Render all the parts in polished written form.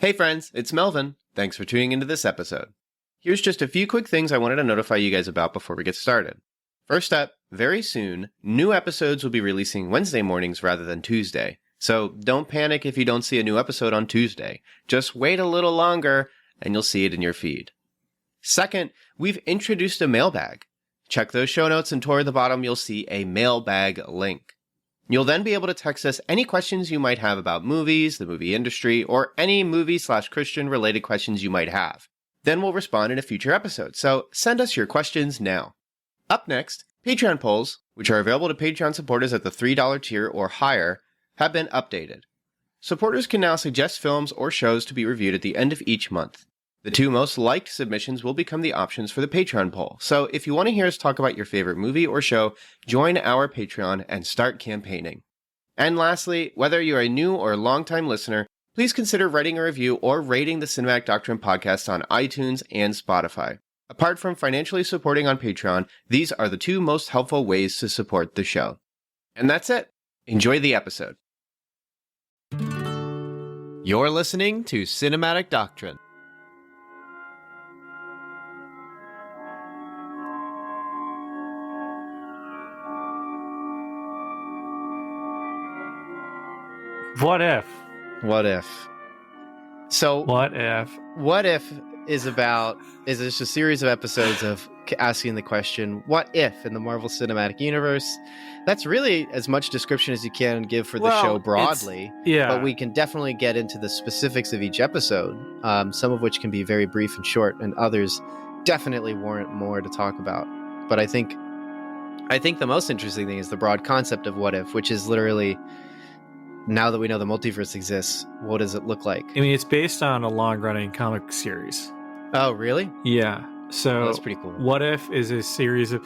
Hey friends, it's Melvin. Thanks for tuning into this episode. Here's just a few quick things I wanted to notify you guys about before we get started. First up, very soon, new episodes will be releasing Wednesday mornings rather than Tuesday. So don't panic if you don't see a new episode on Tuesday. Just wait a little longer and you'll see it in your feed. Second, we've introduced a mailbag. Check those show notes and toward the bottom you'll see a mailbag link. You'll then be able to text us any questions you might have about movies, the movie industry, or any movie/Christian related questions you might have. Then we'll respond in a future episode, so send us your questions now. Up next, Patreon polls, which are available to Patreon supporters at the $3 tier or higher, have been updated. Supporters can now suggest films or shows to be reviewed at the end of each month. The two most liked submissions will become the options for the Patreon poll, so if you want to hear us talk about your favorite movie or show, join our Patreon and start campaigning. And lastly, whether you're a new or longtime listener, please consider writing a review or rating the Cinematic Doctrine podcast on iTunes and Spotify. Apart from financially supporting on Patreon, these are the two most helpful ways to support the show. And that's it. Enjoy the episode. You're listening to Cinematic Doctrine. What if? What if? So, What if? What if is just a series of episodes of asking the question, what if in the Marvel Cinematic Universe? That's really as much description as you can give for the show broadly. Yeah. But we can definitely get into the specifics of each episode, some of which can be very brief and short, and others definitely warrant more to talk about. But I think the most interesting thing is the broad concept of what if, which is literally, now that we know the multiverse exists, what does it look like? I mean, it's based on a long-running comic series. Oh, really? Yeah. So that's pretty cool. What If is a series of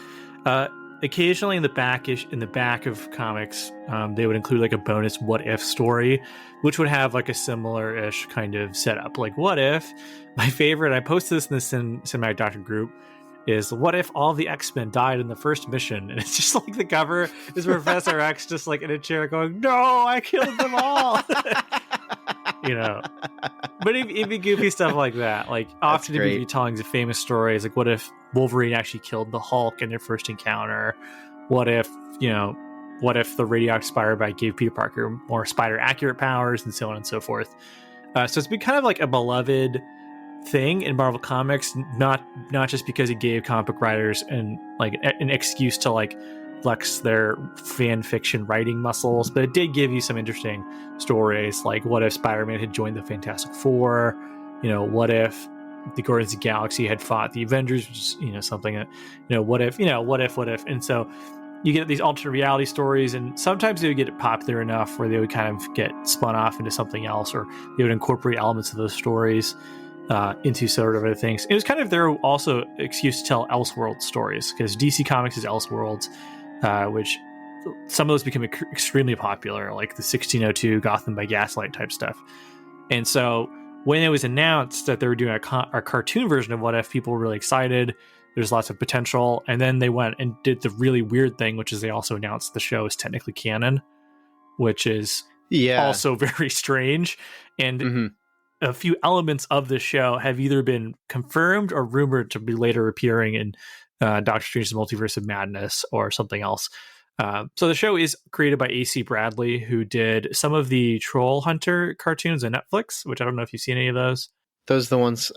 occasionally in the back of comics, they would include like a bonus what if story, which would have like a similar-ish kind of setup. Like, what if my favorite? I posted this in the Cinematic Doctrine group. Is what if all the X-Men died in the first mission? And it's just like the cover is Professor X just like in a chair going, "No, I killed them all." You know, but it'd be goofy stuff like that. Like often it'd be telling the famous stories, like what if Wolverine actually killed the Hulk in their first encounter? What if the radioactive spider bite gave Peter Parker more spider accurate powers, and so on and so forth. So it's been kind of like a beloved thing in Marvel Comics, not just because it gave comic book writers an excuse to like flex their fan fiction writing muscles, but it did give you some interesting stories, like what if Spider-Man had joined the Fantastic Four, what if the Guardians of the Galaxy had fought the Avengers, which is, something that, what if, and so you get these alternate reality stories, and sometimes they would get popular enough where they would kind of get spun off into something else, or they would incorporate elements of those stories into sort of other things. It was kind of their also excuse to tell Elseworld stories, because DC Comics is Elseworlds, which some of those become extremely popular, like the 1602 Gotham by Gaslight type stuff. And so when it was announced that they were doing a cartoon version of What If, people were really excited. There's lots of potential. And then they went and did the really weird thing, which is they also announced the show is technically canon, which is also very strange. And a few elements of the show have either been confirmed or rumored to be later appearing in Doctor Strange's Multiverse of Madness or something else. So the show is created by A.C. Bradley, who did some of the Troll Hunter cartoons on Netflix, which I don't know if you've seen any of those. Those are the ones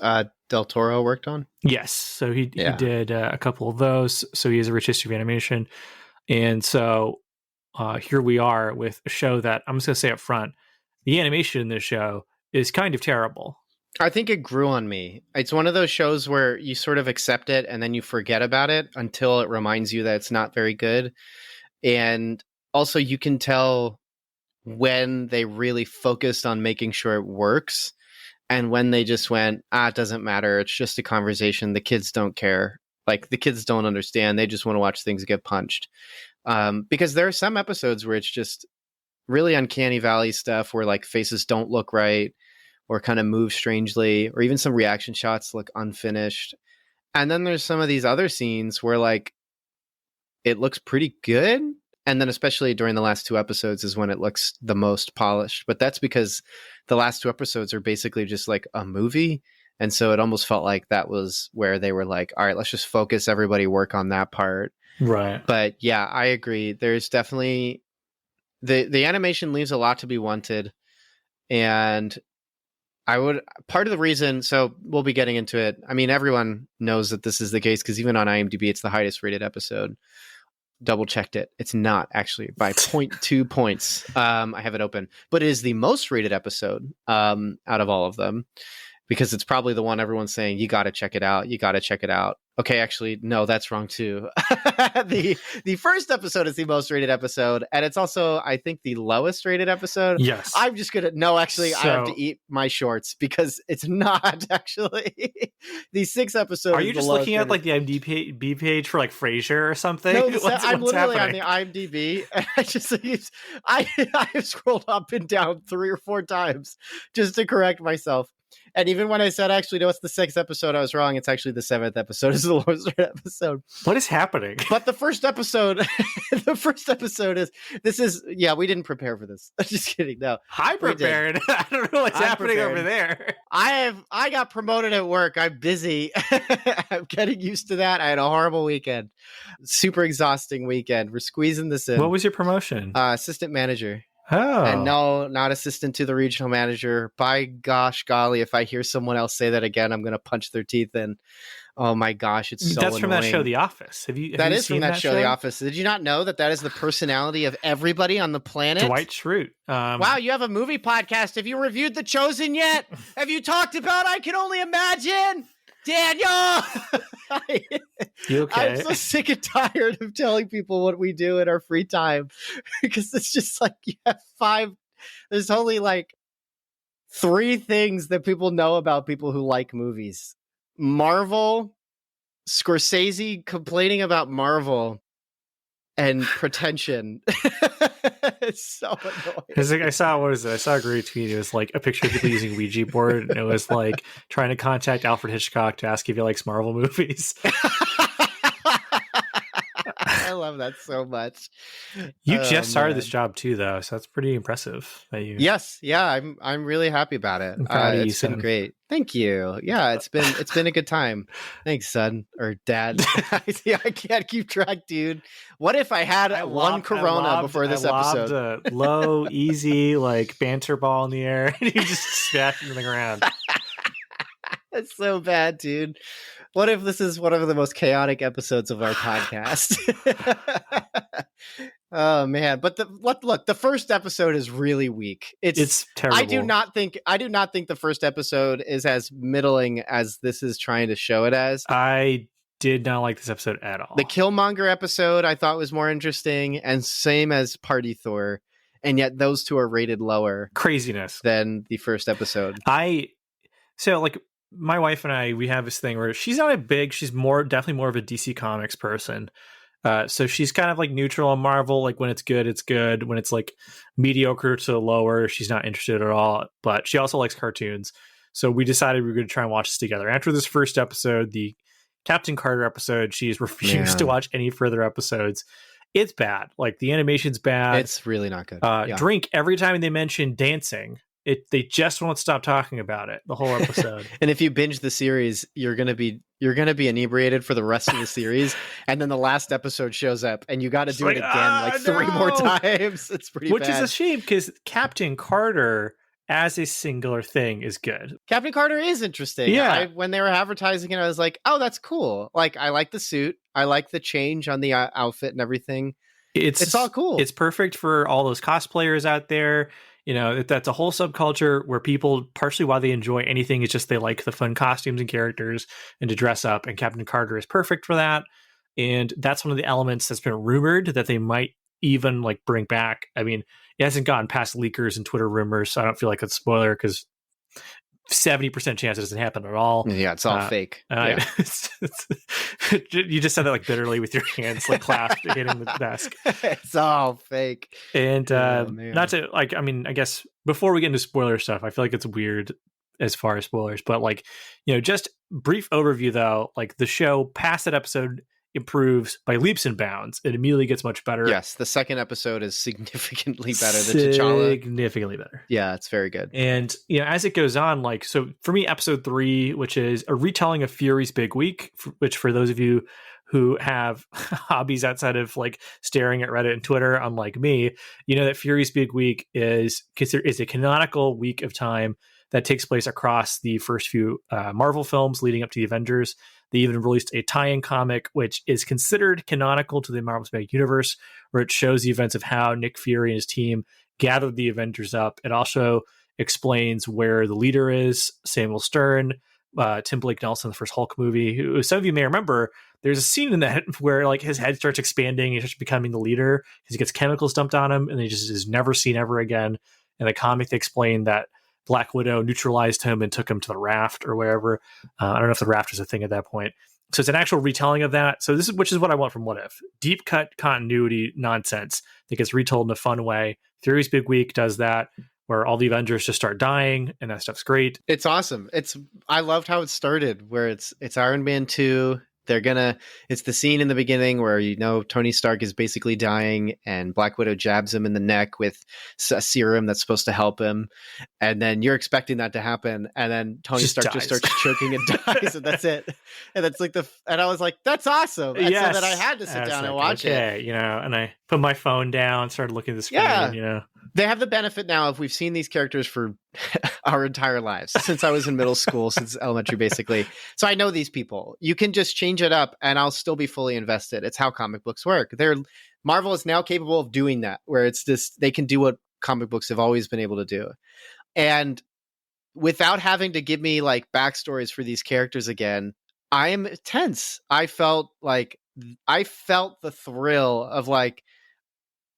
Del Toro worked on? Yes. So he did a couple of those. So he has a rich history of animation. And so here we are with a show that, I'm just going to say up front, the animation in this show is kind of terrible. I think it grew on me. It's one of those shows where you sort of accept it and then you forget about it until it reminds you that it's not very good. And also you can tell when they really focused on making sure it works and when they just went, it doesn't matter. It's just a conversation. The kids don't care. Like, the kids don't understand. They just want to watch things get punched. Because there are some episodes where it's just really uncanny valley stuff where like faces don't look right, or kind of move strangely, or even some reaction shots look unfinished. And then there's some of these other scenes where like it looks pretty good, And then especially during the last 2 episodes is when it looks the most polished. But that's because the last 2 episodes are basically just like a movie. And so it almost felt like that was where they were like, all right, let's just focus, everybody work on that part. Right. But yeah, I agree. There's definitely the animation leaves a lot to be wanted. And part of the reason, so we'll be getting into it. I mean, everyone knows that this is the case because even on IMDb, it's the highest rated episode. Double checked it. It's not actually by 0.2 points. I have it open, but it is the most rated episode out of all of them. Because it's probably the one everyone's saying, you got to check it out. You got to check it out. Okay, actually, no, that's wrong too. The first episode is the most rated episode. And it's also, I think, the lowest rated episode. Yes. I'm just going to, no, actually, I have to eat my shorts because it's not actually. The 6th episode. Are you just looking at like the IMDb page for like Frasier or something? No, what's I'm literally happening? on the IMDb. And I have scrolled up and down 3 or 4 times just to correct myself. And even when I said, actually, no, it's the 6th episode, I was wrong. It's actually the 7th episode. It's the lowest rated episode. What is happening? But the first episode, we didn't prepare for this. I'm just kidding. No. I prepared. I don't know what's happening over there. I got promoted at work. I'm busy. I'm getting used to that. I had a horrible weekend. Super exhausting weekend. We're squeezing this in. What was your promotion? Assistant manager. Oh. And no, not assistant to the regional manager. By gosh, golly, if I hear someone else say that again, I'm going to punch their teeth in. Oh my gosh, it's so That's annoying. from that show, The Office. Have you That is seen from that show, The Office. Did you not know that is the personality of everybody on the planet? Dwight Schrute. Wow, you have a movie podcast. Have you reviewed The Chosen yet? Have you talked about I Can Only Imagine? Daniel! You okay? I'm so sick and tired of telling people what we do in our free time because it's just like you have 5. There's only like 3 things that people know about people who like movies: Marvel, Scorsese complaining about Marvel, and pretension. It's so annoying. It's like I saw a great tweet. It was like a picture of people using Ouija board, and it was like trying to contact Alfred Hitchcock to ask if he likes Marvel movies. I love that so much. You just started this job too, though, so that's pretty impressive. That you. Yes, yeah, I'm really happy about it. It's been great. Thank you. Yeah, it's been a good time. Thanks, son or dad. I can't keep track, dude. What if I had one Corona before this episode? A low, easy, like banter ball in the air, and you just smash into the ground. That's so bad, dude. What if this is one of the most chaotic episodes of our podcast? Oh man! But the first episode is really weak. It's terrible. I do not think the first episode is as middling as this is trying to show it as. I did not like this episode at all. The Killmonger episode I thought was more interesting, and same as Party Thor, and yet those 2 are rated lower. Craziness Than the first episode. My wife and I, we have this thing where she's definitely more of a DC Comics person. So she's kind of like neutral on Marvel. Like when it's good, it's good. When it's like mediocre to lower, she's not interested at all. But she also likes cartoons. So we decided we were going to try and watch this together. After this first episode, the Captain Carter episode, she's refused to watch any further episodes. It's bad. Like the animation's bad. It's really not good. Drink every time they mention dancing. They just won't stop talking about it the whole episode. And if you binge the series, you're gonna be inebriated for the rest of the series, and then the last episode shows up, and you got to do it again 3 more times. It's pretty bad. Which is a shame because Captain Carter as a singular thing is good. Captain Carter is interesting. Yeah. When they were advertising it, I was like, oh, that's cool. Like I like the suit. I like the change on the outfit and everything. It's all cool. It's perfect for all those cosplayers out there. You know, that's a whole subculture where people, partially why they enjoy anything, is just they like the fun costumes and characters and to dress up. And Captain Carter is perfect for that. And that's one of the elements that's been rumored that they might even like bring back. I mean, it hasn't gotten past leakers and Twitter rumors, so I don't feel like it's a spoiler because 70% chance it doesn't happen at all. Yeah, it's all fake. Yeah. You just said that like bitterly with your hands like clasped hitting the desk. It's all fake. And not to like, I mean, I guess before we get into spoiler stuff, I feel like it's weird as far as spoilers, but like, you know, just brief overview though, like the show past that episode improves by leaps and bounds. It immediately gets much better. Yes, the second episode is significantly better than T'Challa. Significantly better. Yeah, it's very good. And, you know, as it goes on, like, so for me, episode 3, which is a retelling of Fury's Big Week, which for those of you who have hobbies outside of like staring at Reddit and Twitter, unlike me, you know that Fury's Big Week is a canonical week of time that takes place across the first few Marvel films leading up to the Avengers. They even released a tie-in comic, which is considered canonical to the Marvel Cinematic Universe, where it shows the events of how Nick Fury and his team gathered the Avengers up. It also explains where the leader is, Samuel Stern, Tim Blake Nelson, the first Hulk movie, who some of you may remember. There's a scene in that where like his head starts expanding, he starts becoming the leader because he gets chemicals dumped on him, and he just is never seen ever again. In the comic, they explain that Black Widow neutralized him and took him to the raft or wherever. I don't know if the raft was a thing at that point. So it's an actual retelling of that. So which is what I want from What If. Deep cut continuity nonsense that gets retold in a fun way. Fury's Big Week does that, where all the Avengers just start dying, and that stuff's great. It's awesome. I loved how it started, where it's Iron Man 2. It's the scene in the beginning where, you know, Tony Stark is basically dying and Black Widow jabs him in the neck with a serum that's supposed to help him. And then you're expecting that to happen. And then Tony Stark just starts choking and dies. And that's it. And that's like and I was like, that's awesome. And so then I had to sit down and watch it. You know, and I put my phone down, started looking at the screen, you know. They have the benefit now of we've seen these characters for our entire lives, since I was in middle school, since elementary, basically. So I know these people. You can just change it up and I'll still be fully invested. It's how comic books work. Marvel is now capable of doing that, where it's just, they can do what comic books have always been able to do. And without having to give me like backstories for these characters again, I am tense. I felt the thrill of like,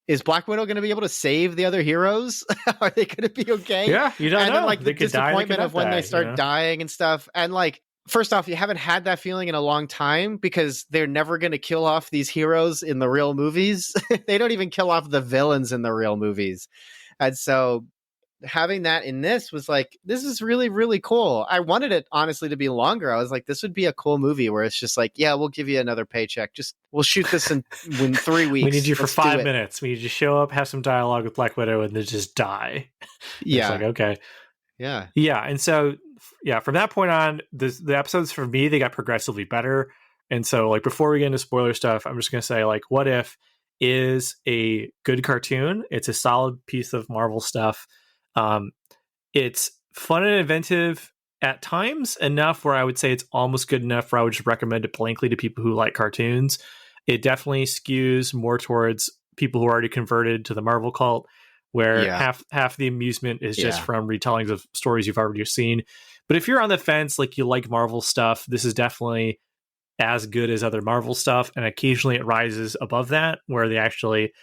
is Black Widow going to be able to save the other heroes? Are they going to be okay? Yeah, you don't know. And then like the disappointment of when they start dying and stuff. And like, first off, you haven't had that feeling in a long time because they're never going to kill off these heroes in the real movies. They don't even kill off the villains in the real movies. And so having that in this was like, this is really, really cool. I wanted it honestly to be longer. I was like, this would be a cool movie where it's just like, yeah, we'll give you another paycheck. We'll shoot this in 3 weeks. We need you for 5 minutes. We need you to show up, have some dialogue with Black Widow, and then just die. Yeah. It's like, okay. Yeah. Yeah. And so, yeah, from that point on, the episodes for me, they got progressively better. And so, like, before we get into spoiler stuff, I'm just going to say, like, What If is a good cartoon. It's a solid piece of Marvel stuff. It's fun and inventive at times, enough where I would say it's almost good enough where I would just recommend it blankly to people who like cartoons. It definitely skews more towards people who are already converted to the Marvel cult, where half the amusement is just from retellings of stories you've already seen. But if you're on the fence, like you like Marvel stuff, this is definitely as good as other Marvel stuff. And occasionally it rises above that, where they actually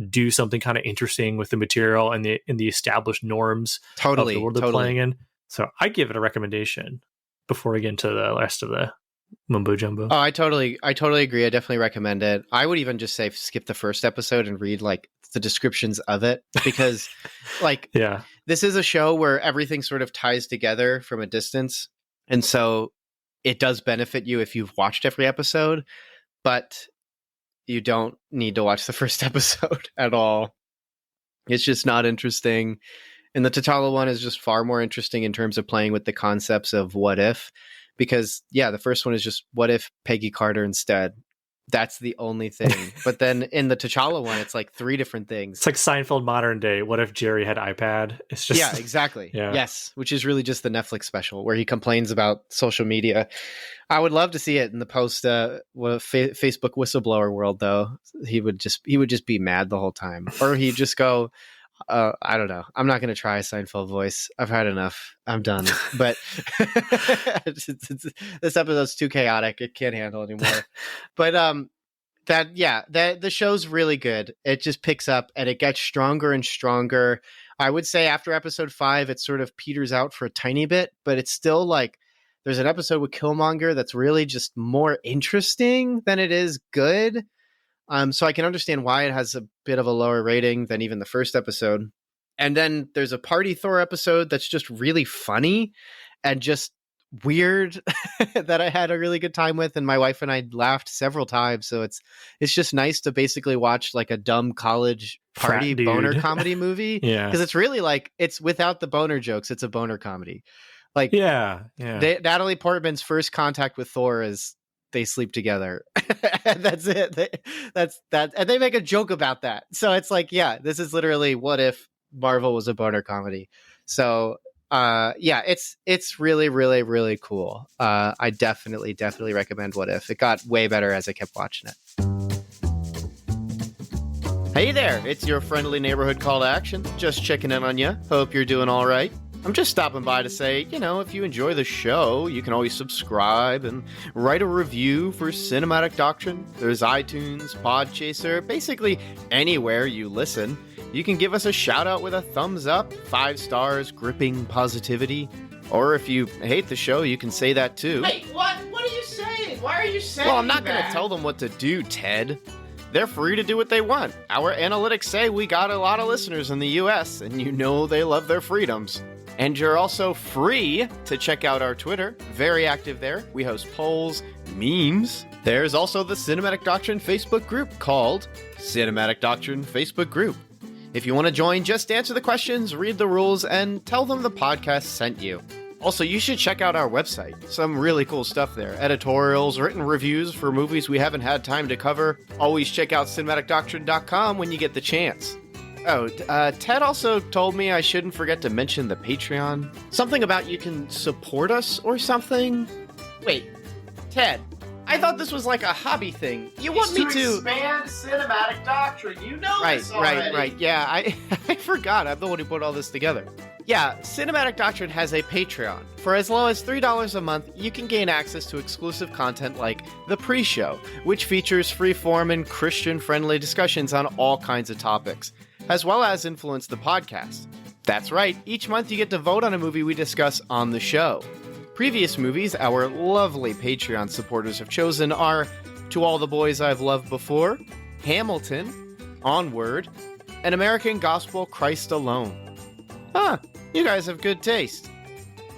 do something kind of interesting with the material and the established norms of the world they're playing in. So I give it a recommendation before we get into the rest of the mumbo jumbo. Oh, I totally agree. I definitely recommend it. I would even just say skip the first episode and read like the descriptions of it, because like, this is a show where everything sort of ties together from a distance. And so it does benefit you if you've watched every episode, but you don't need to watch the first episode at all. It's just not interesting. And the T'Challa one is just far more interesting in terms of playing with the concepts of what if, because the first one is just what if Peggy Carter instead. That's the only thing. But then in the T'Challa one, it's like 3 different things. It's like Seinfeld modern day. What if Jerry had iPad? It's just exactly. Yes, which is really just the Netflix special where he complains about social media. I would love to see it in the post Facebook whistleblower world, though. He would just be mad the whole time, or he'd just go, I don't know. I'm not going to try a Seinfeld voice. I've had enough. I'm done. But this episode's too chaotic. It can't handle anymore. But the show's really good. It just picks up and it gets stronger and stronger. I would say after episode 5, it sort of peters out for a tiny bit, but it's still like there's an episode with Killmonger that's really just more interesting than it is good. So I can understand why it has a bit of a lower rating than even the first episode. And then there's a Party Thor episode that's just really funny and just weird that I had a really good time with, and my wife and I laughed several times. So it's just nice to basically watch like a dumb college party boner comedy movie. Yeah. Because it's really like, it's without the boner jokes, it's a boner comedy. Like, yeah. Natalie Portman's first contact with Thor is they sleep together. And that's it. That's that. And they make a joke about that. So it's like, yeah, this is literally what if Marvel was a boner comedy. So yeah, it's really, really, really cool. I definitely recommend What If. It got way better as I kept watching it. Hey there, it's your friendly neighborhood call to action. Just checking in on you. Hope you're doing all right. I'm just stopping by to say, if you enjoy the show, you can always subscribe and write a review for Cinematic Doctrine. There's iTunes, Podchaser, basically anywhere you listen. You can give us a shout out with a thumbs up, 5 stars, gripping positivity. Or if you hate the show, you can say that too. Hey, what? What are you saying? Why are you saying that? Well, I'm not going to tell them what to do, Ted. They're free to do what they want. Our analytics say we got a lot of listeners in the US, and they love their freedoms. And you're also free to check out our Twitter. Very active there. We host polls, memes. There's also the Cinematic Doctrine Facebook group called Cinematic Doctrine Facebook Group. If you want to join, just answer the questions, read the rules, and tell them the podcast sent you. Also, you should check out our website. Some really cool stuff there. Editorials, written reviews for movies we haven't had time to cover. Always check out cinematicdoctrine.com when you get the chance. Oh, Ted also told me I shouldn't forget to mention the Patreon. Something about you can support us or something? Wait, Ted, I thought this was like a hobby thing. You want me to expand Cinematic Doctrine. You know this already. Right. Yeah, I forgot. I'm the one who put all this together. Yeah, Cinematic Doctrine has a Patreon. For as low as $3 a month, you can gain access to exclusive content like The Pre-Show, which features free-form and Christian-friendly discussions on all kinds of topics, as well as influence the podcast. That's right, each month you get to vote on a movie we discuss on the show. Previous movies our lovely Patreon supporters have chosen are To All the Boys I've Loved Before, Hamilton, Onward, and American Gospel Christ Alone. Huh, you guys have good taste.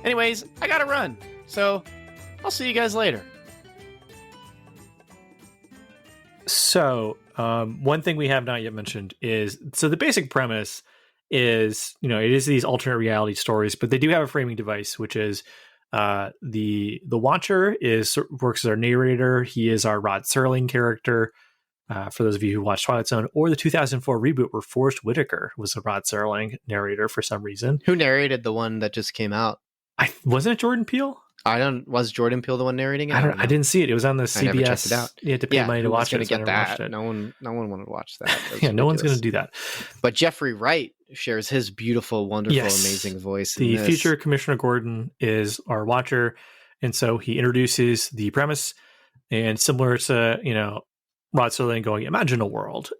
Anyways, I gotta run, so I'll see you guys later. So, one thing we have not yet mentioned is, so the basic premise is, it is these alternate reality stories, but they do have a framing device, which is the Watcher works as our narrator. He is our Rod Serling character. For those of you who watched Twilight Zone or the 2004 reboot, where Forrest Whitaker was a Rod Serling narrator for some reason. Who narrated the one that just came out? Wasn't it Jordan Peele? Was Jordan Peele the one narrating it? I didn't see it. It was on the CBS. I never checked it out. You had to pay money to watch it. Get that. No one wanted to watch that. Yeah, no one's going to do that. But Jeffrey Wright shares his beautiful, wonderful, amazing voice. The future Commissioner Gordon is our Watcher, and so he introduces the premise, and similar to Rod Serling going, imagine a world.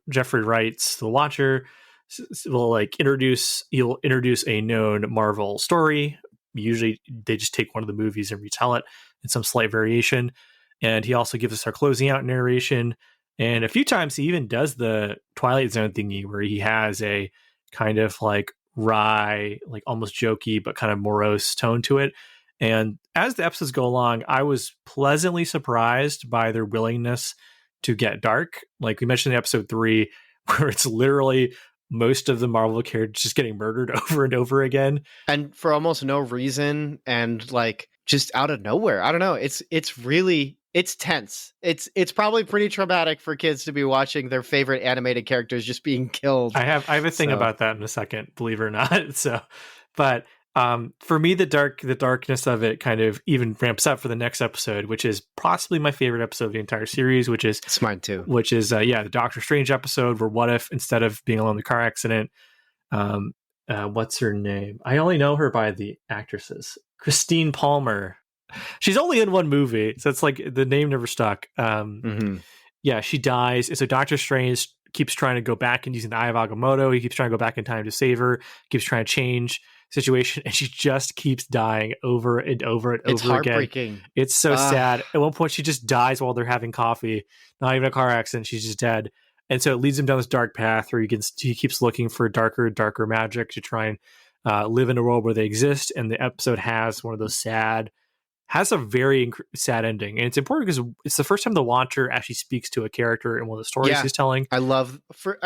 Jeffrey Wright's The Watcher will introduce a known Marvel story. Usually they just take one of the movies and retell it in some slight variation. And he also gives us our closing out narration. And a few times he even does the Twilight Zone thingy where he has a kind of wry, almost jokey, but kind of morose tone to it. And as the episodes go along, I was pleasantly surprised by their willingness to get dark. Like we mentioned in episode 3, where it's literally most of the Marvel characters just getting murdered over and over again. And for almost no reason, and just out of nowhere. I don't know. It's tense. It's probably pretty traumatic for kids to be watching their favorite animated characters just being killed. I have a thing about that in a second, believe it or not. But for me, the darkness of it kind of even ramps up for the next episode, which is possibly my favorite episode of the entire series, it's mine too. Which is the Doctor Strange episode where What If, instead of being alone in the car accident, what's her name? I only know her by the actresses. Christine Palmer. She's only in one movie, so it's the name never stuck. Yeah, she dies. And so Doctor Strange keeps trying to go back and using the Eye of Agamotto. He keeps trying to go back in time to save her, keeps trying to change situation, and she just keeps dying over and over and it's over again. Heartbreaking. It's so sad. At one point, she just dies while they're having coffee. Not even a car accident. She's just dead. And so it leads him down this dark path where he keeps looking for darker magic to try and live in a world where they exist. And the episode has one of those sad has a very sad ending, and it's important because it's the first time the Watcher actually speaks to a character in one of the stories he's telling. I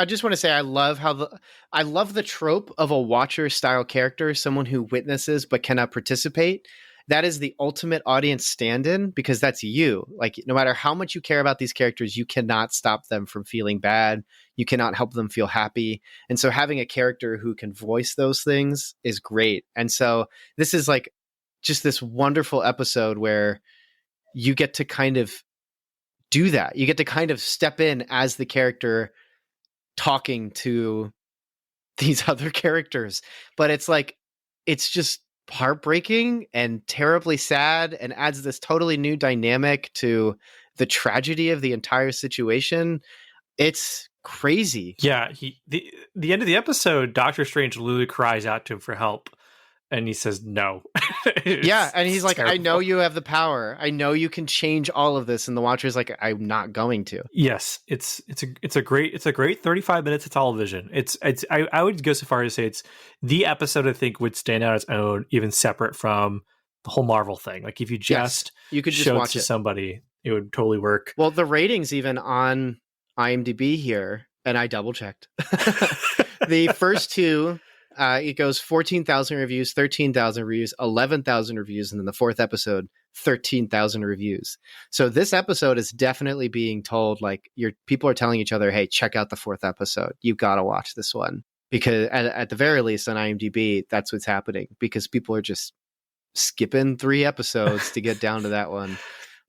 just want to say I love the trope of a Watcher style character, someone who witnesses but cannot participate. That is the ultimate audience stand-in, because that's you. Like, no matter how much you care about these characters, you cannot stop them from feeling bad. You cannot help them feel happy. And so having a character who can voice those things is great. And so this is like just this wonderful episode where you get to kind of do that. You get to kind of step in as the character talking to these other characters. But it's like, it's just heartbreaking and terribly sad, and adds this totally new dynamic to the tragedy of the entire situation. It's crazy. Yeah, the end of the episode, Doctor Strange literally cries out to him for help, and he says no. Yeah, and he's like, terrible. I know you have the power. I know you can change all of this. And the Watcher's like, I'm not going to. Yes, it's a great 35 minutes of television. I would go so far as to say it's the episode I think would stand out on its own, even separate from the whole Marvel thing. Like if you you could just show watch it to it. Somebody, it would totally work. Well, the ratings even on IMDb here, and I double checked. The first two, it goes 14,000 reviews, 13,000 reviews, 11,000 reviews, and then the fourth episode, 13,000 reviews. So this episode is definitely being told, like, people are telling each other, hey, check out the fourth episode. You've got to watch this one. Because at the very least on IMDb, that's what's happening, because people are just skipping 3 episodes to get down to that one.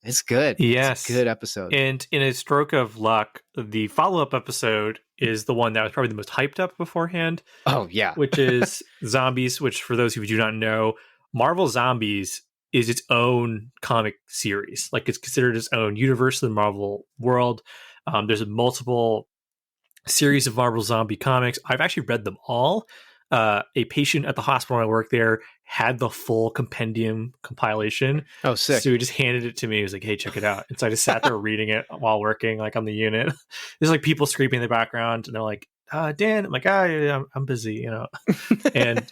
It's good. Yes. It's a good episode. And in a stroke of luck, the follow-up episode is the one that was probably the most hyped up beforehand. Oh, yeah. Which is Zombies, which for those who do not know, Marvel Zombies is its own comic series. Like it's considered its own universe in the Marvel world. There's multiple series of Marvel zombie comics. I've actually read them all. A patient at the hospital when I worked there had the full compendium compilation. Oh, sick. So he just handed it to me. He was like, hey, check it out. And so I just sat there reading it while working, like on the unit. There's like people screaming in the background, and they're like, Dan. I'm like, yeah, I'm busy, you know. And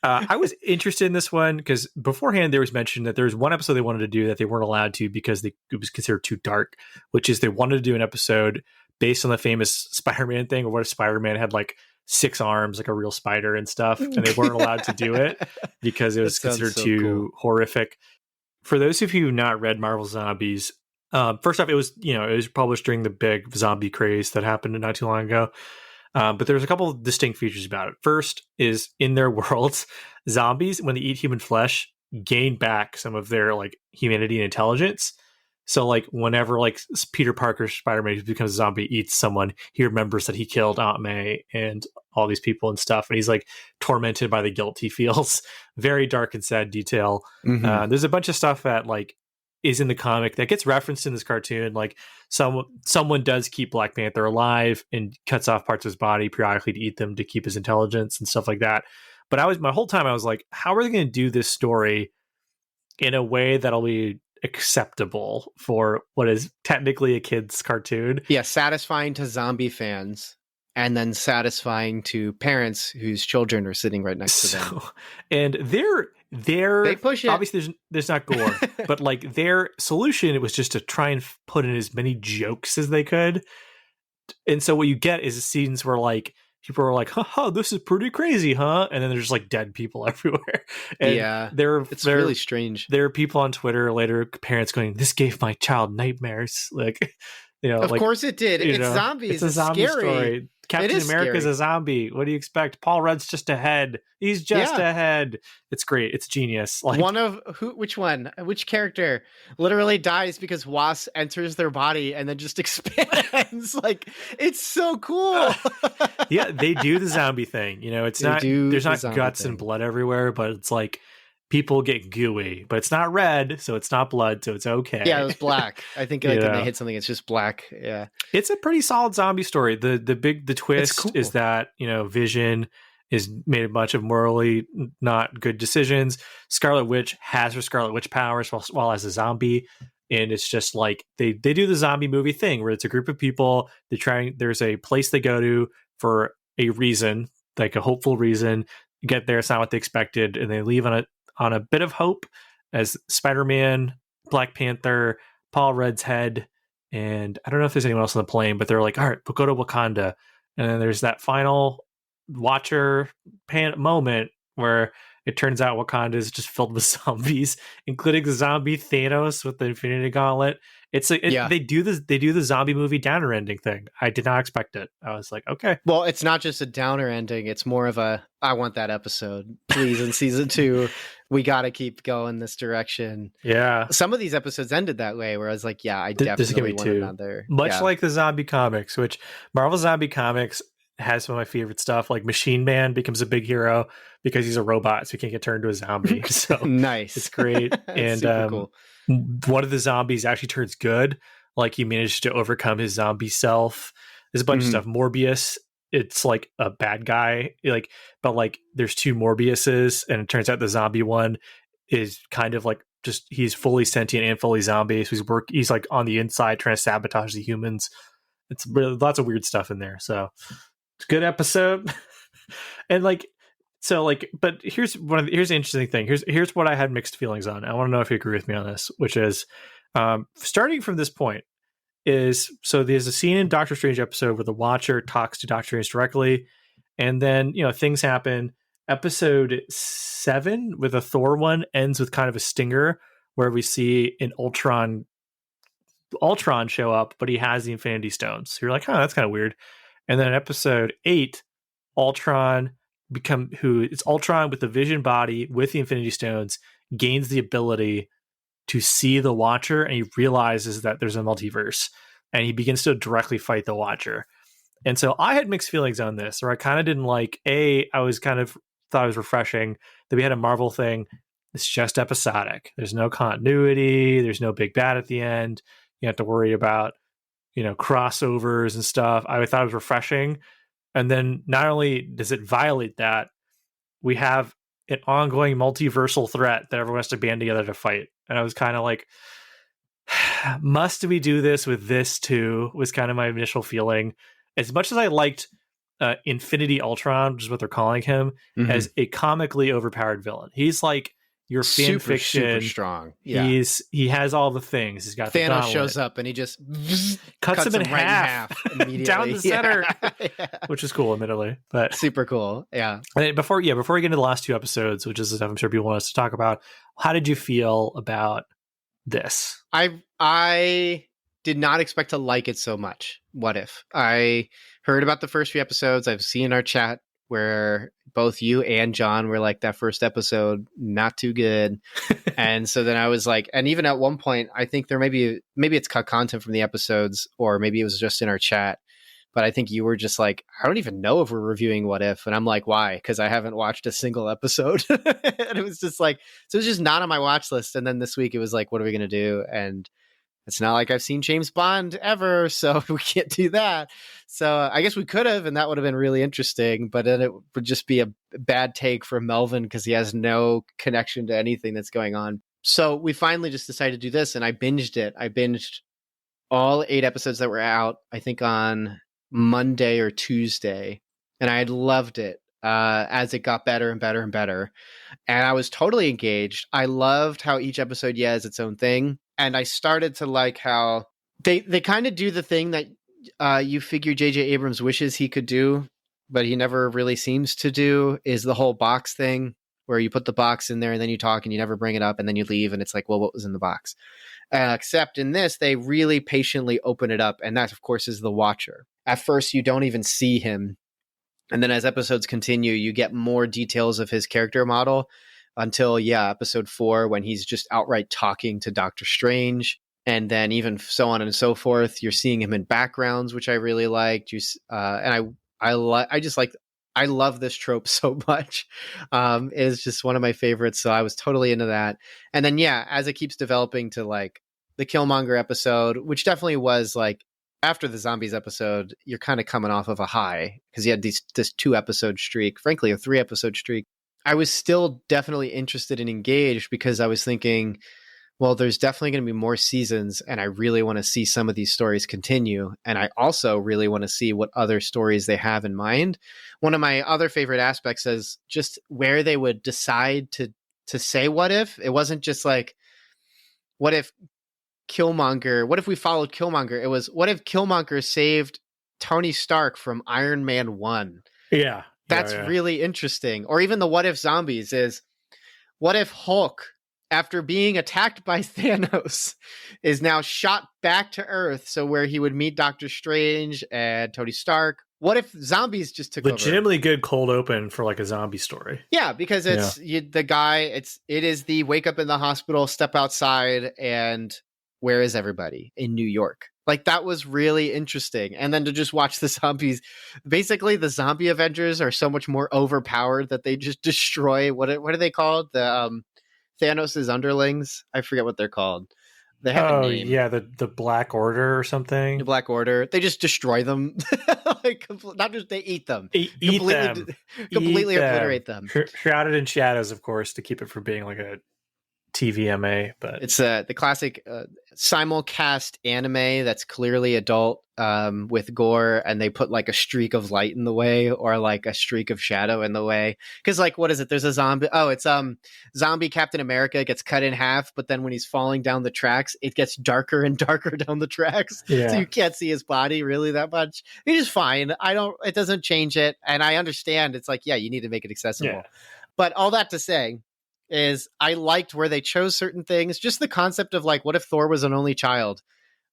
I was interested in this one because beforehand there was mention that there was one episode they wanted to do that they weren't allowed to because it was considered too dark, which is they wanted to do an episode based on the famous Spider-Man thing, or what if Spider-Man had like 6 arms, like a real spider and stuff, and they weren't allowed to do it because it was considered so too horrific. For those of you who've not read Marvel Zombies, first off, it was published during the big zombie craze that happened not too long ago. But there's a couple of distinct features about it. First is in their worlds, zombies, when they eat human flesh, gain back some of their like humanity and intelligence. So like whenever like Peter Parker, Spider-Man, who becomes a zombie, eats someone, he remembers that he killed Aunt May and all these people and stuff. And he's like tormented by the guilt he feels. Very dark and sad detail. Mm-hmm. There's a bunch of stuff that like is in the comic that gets referenced in this cartoon. Like someone does keep Black Panther alive and cuts off parts of his body periodically to eat them to keep his intelligence and stuff like that. But my whole time I was like, how are they going to do this story in a way that'll be acceptable for what is technically a kid's cartoon? Yeah, satisfying to zombie fans and then satisfying to parents whose children are sitting right next to them. And they push it. Obviously there's not gore, but like their solution, it was just to try and put in as many jokes as they could. And so what you get is scenes where like people are like, haha, this is pretty crazy, huh? And then there's just like dead people everywhere. And yeah, it's really strange. There are people on Twitter later, parents going, this gave my child nightmares. Like, you know, of course it did. It's zombies. It's a zombie scary. Story. Captain America's a zombie. What do you expect? Paul Rudd's just ahead. He's just ahead. It's great. It's genius. Like which character literally dies because Wasp enters their body and then just expands. Like, it's so cool. Yeah, they do the zombie thing. You know, there's not guts and blood everywhere, but it's like people get gooey, but it's not red, so it's not blood, so it's okay. Yeah, it was black. I think like when they hit something, it's just black. Yeah, it's a pretty solid zombie story. The twist is that, you know, Vision is made a bunch of morally not good decisions. Scarlet Witch has her Scarlet Witch powers while as a zombie, and it's just like they do the zombie movie thing where it's a group of people. There's a place they go to for a reason, like a hopeful reason. Get there, it's not what they expected, and they leave on a bit of hope, as Spider-Man, Black Panther, Paul Rudd's head, and I don't know if there's anyone else on the plane, but they're like, all right, we'll go to Wakanda. And then there's that final Watcher moment where it turns out Wakanda is just filled with zombies, including Zombie Thanos with the Infinity Gauntlet. They do the zombie movie downer ending thing. I did not expect it. I was like, okay. Well, it's not just a downer ending. It's more of a, I want that episode, please. In season 2, we got to keep going this direction. Yeah. Some of these episodes ended that way where I was like, yeah, I definitely want another. Much like the zombie comics, which Marvel Zombie Comics has some of my favorite stuff. Like Machine Man becomes a big hero because he's a robot, so he can't get turned into a zombie. So nice. It's great. And super cool. One of the zombies actually turns good. Like he managed to overcome his zombie self. There's a bunch of stuff. Morbius, it's like a bad guy. But there's 2 Morbiuses, and it turns out the zombie one is kind of like just he's fully sentient and fully zombie. So he's like on the inside trying to sabotage the humans. It's really lots of weird stuff in there. So it's a good episode. And but here's the interesting thing. Here's what I had mixed feelings on. I want to know if you agree with me on this, which is starting from this point is, so there's a scene in Doctor Strange episode where the Watcher talks to Doctor Strange directly, and then things happen. Episode 7 with a Thor one ends with kind of a stinger where we see an Ultron show up, but he has the Infinity Stones. So you're like, oh, that's kind of weird. And then episode 8, Ultron it's Ultron with the Vision body with the Infinity Stones, gains the ability to see the Watcher, and he realizes that there's a multiverse, and he begins to directly fight the Watcher. And so I had mixed feelings on this, or I kind of didn't like. I was kind of thought it was refreshing that we had a Marvel thing. It's just episodic. There's no continuity. There's no big bad at the end. You have to worry about crossovers and stuff. I thought it was refreshing. And then not only does it violate that, we have an ongoing multiversal threat that everyone has to band together to fight. And I was kind of like, must we do this with this too? Was kind of my initial feeling. As much as I liked Infinity Ultron, which is what they're calling him, as a comically overpowered villain. He's like your fan fiction, super strong. Yeah. He has all the things. He's got Thanos shows up and he just cuts him in half immediately down the center, which is cool, admittedly, but super cool. Yeah. And before we get into the last 2 episodes, which is the stuff I'm sure people want us to talk about, how did you feel about this? I did not expect to like it so much. What if? I heard about the first few episodes. I've seen our chat where both you and John were like, that first episode, not too good. And so then I was like, and even at one point, I think there maybe it's cut content from the episodes, or maybe it was just in our chat. But I think you were just like, I don't even know if we're reviewing What If. And I'm like, why? Because I haven't watched a single episode. And it was just like, so it was just not on my watch list. And then this week it was like, what are we going to do? And it's not like I've seen James Bond ever, so we can't do that. So I guess we could have, and that would have been really interesting. But then it would just be a bad take from Melvin because he has no connection to anything that's going on. So we finally just decided to do this, and I binged it. I binged all 8 episodes that were out, I think on Monday or Tuesday, and I had loved it as it got better and better and better. And I was totally engaged. I loved how each episode has its own thing. And I started to like how they kind of do the thing that you figure J.J. Abrams wishes he could do, but he never really seems to do, is the whole box thing where you put the box in there and then you talk and you never bring it up and then you leave and it's like, well, what was in the box? Except in this, they really patiently open it up. And that, of course, is the Watcher. At first, you don't even see him. And then as episodes continue, you get more details of his character model. Until, episode 4, when he's just outright talking to Doctor Strange. And then even so on and so forth, you're seeing him in backgrounds, which I really liked. And I love this trope so much. It's just one of my favorites. So I was totally into that. And then, as it keeps developing to like the Killmonger episode, which definitely was like after the zombies episode, you're kind of coming off of a high because you had this 2-episode streak, frankly, a 3-episode streak. I was still definitely interested and engaged because I was thinking, well, there's definitely going to be more seasons and I really want to see some of these stories continue. And I also really want to see what other stories they have in mind. One of my other favorite aspects is just where they would decide to to say what if. It wasn't just like, what if Killmonger, what if we followed Killmonger? It was, what if Killmonger saved Tony Stark from Iron Man 1? Yeah. That's really interesting. Or even the what if zombies is, what if Hulk, after being attacked by Thanos, is now shot back to Earth, so where he would meet Doctor Strange and Tony Stark? What if zombies just took over? Legitimately good cold open for like a zombie story. Yeah, because it's the guy, it is the wake up in the hospital, step outside, and where is everybody? In New York. Like, that was really interesting. And then to just watch the zombies, basically the zombie Avengers are so much more overpowered that they just destroy, what are they called? The Thanos' underlings? I forget what they're called. They have a name. Yeah, the Black Order or something. The Black Order. They just destroy them. Like, not just, they eat them. Completely obliterate them. Shrouded in shadows, of course, to keep it from being like a TVMA, but it's the classic simulcast anime that's clearly adult with gore, and they put like a streak of light in the way or like a streak of shadow in the way. Because like, what is it? There's a zombie. Oh, it's zombie Captain America gets cut in half, but then when he's falling down the tracks, it gets darker and darker down the tracks, so you can't see his body really that much. He's just fine. It doesn't change it, and I understand. It's like, yeah, you need to make it accessible, but all that to say is I liked where they chose certain things. Just the concept of like, what if Thor was an only child?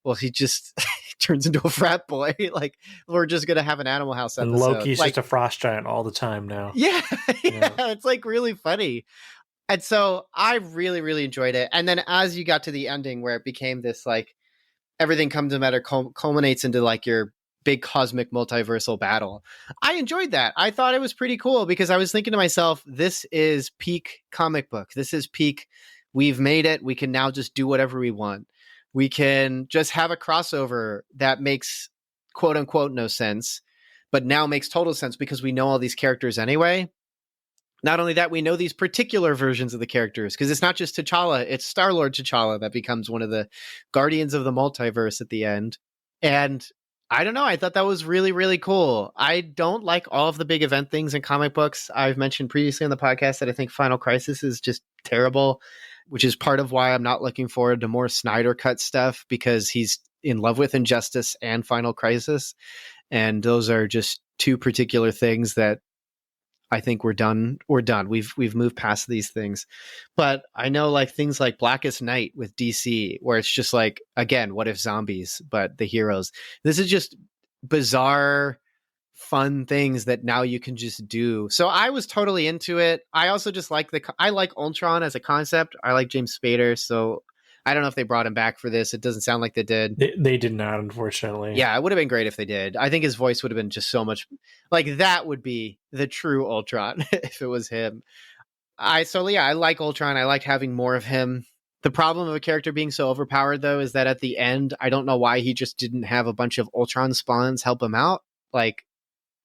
Well, he just turns into a frat boy. Like, we're just going to have an Animal House episode. And Loki's like, just a frost giant all the time now. Yeah, it's like really funny. And so I really, really enjoyed it. And then as you got to the ending where it became this like, everything comes together, culminates into like your big cosmic multiversal battle. I enjoyed that. I thought it was pretty cool because I was thinking to myself, this is peak comic book. This is peak. We've made it. We can now just do whatever we want. We can just have a crossover that makes quote unquote no sense, but now makes total sense because we know all these characters anyway. Not only that, we know these particular versions of the characters because it's not just T'Challa, it's Star-Lord T'Challa that becomes one of the guardians of the multiverse at the end. And I don't know. I thought that was really, really cool. I don't like all of the big event things in comic books. I've mentioned previously on the podcast that I think Final Crisis is just terrible, which is part of why I'm not looking forward to more Snyder cut stuff because he's in love with Injustice and Final Crisis. And those are just two particular things that I think we're done. We've moved past these things. But I know like things like Blackest Night with DC, where it's just like, again, what if zombies, but the heroes. This is just bizarre, fun things that now you can just do. So I was totally into it. I also just like I like Ultron as a concept. I like James Spader. So I don't know if they brought him back for this. It doesn't sound like they did. They did not, unfortunately. Yeah, it would have been great if they did. I think his voice would have been just so much like that would be the true Ultron if it was him. I like Ultron. I like having more of him. The problem of a character being so overpowered, though, is that at the end, I don't know why he just didn't have a bunch of Ultron spawns help him out. Like,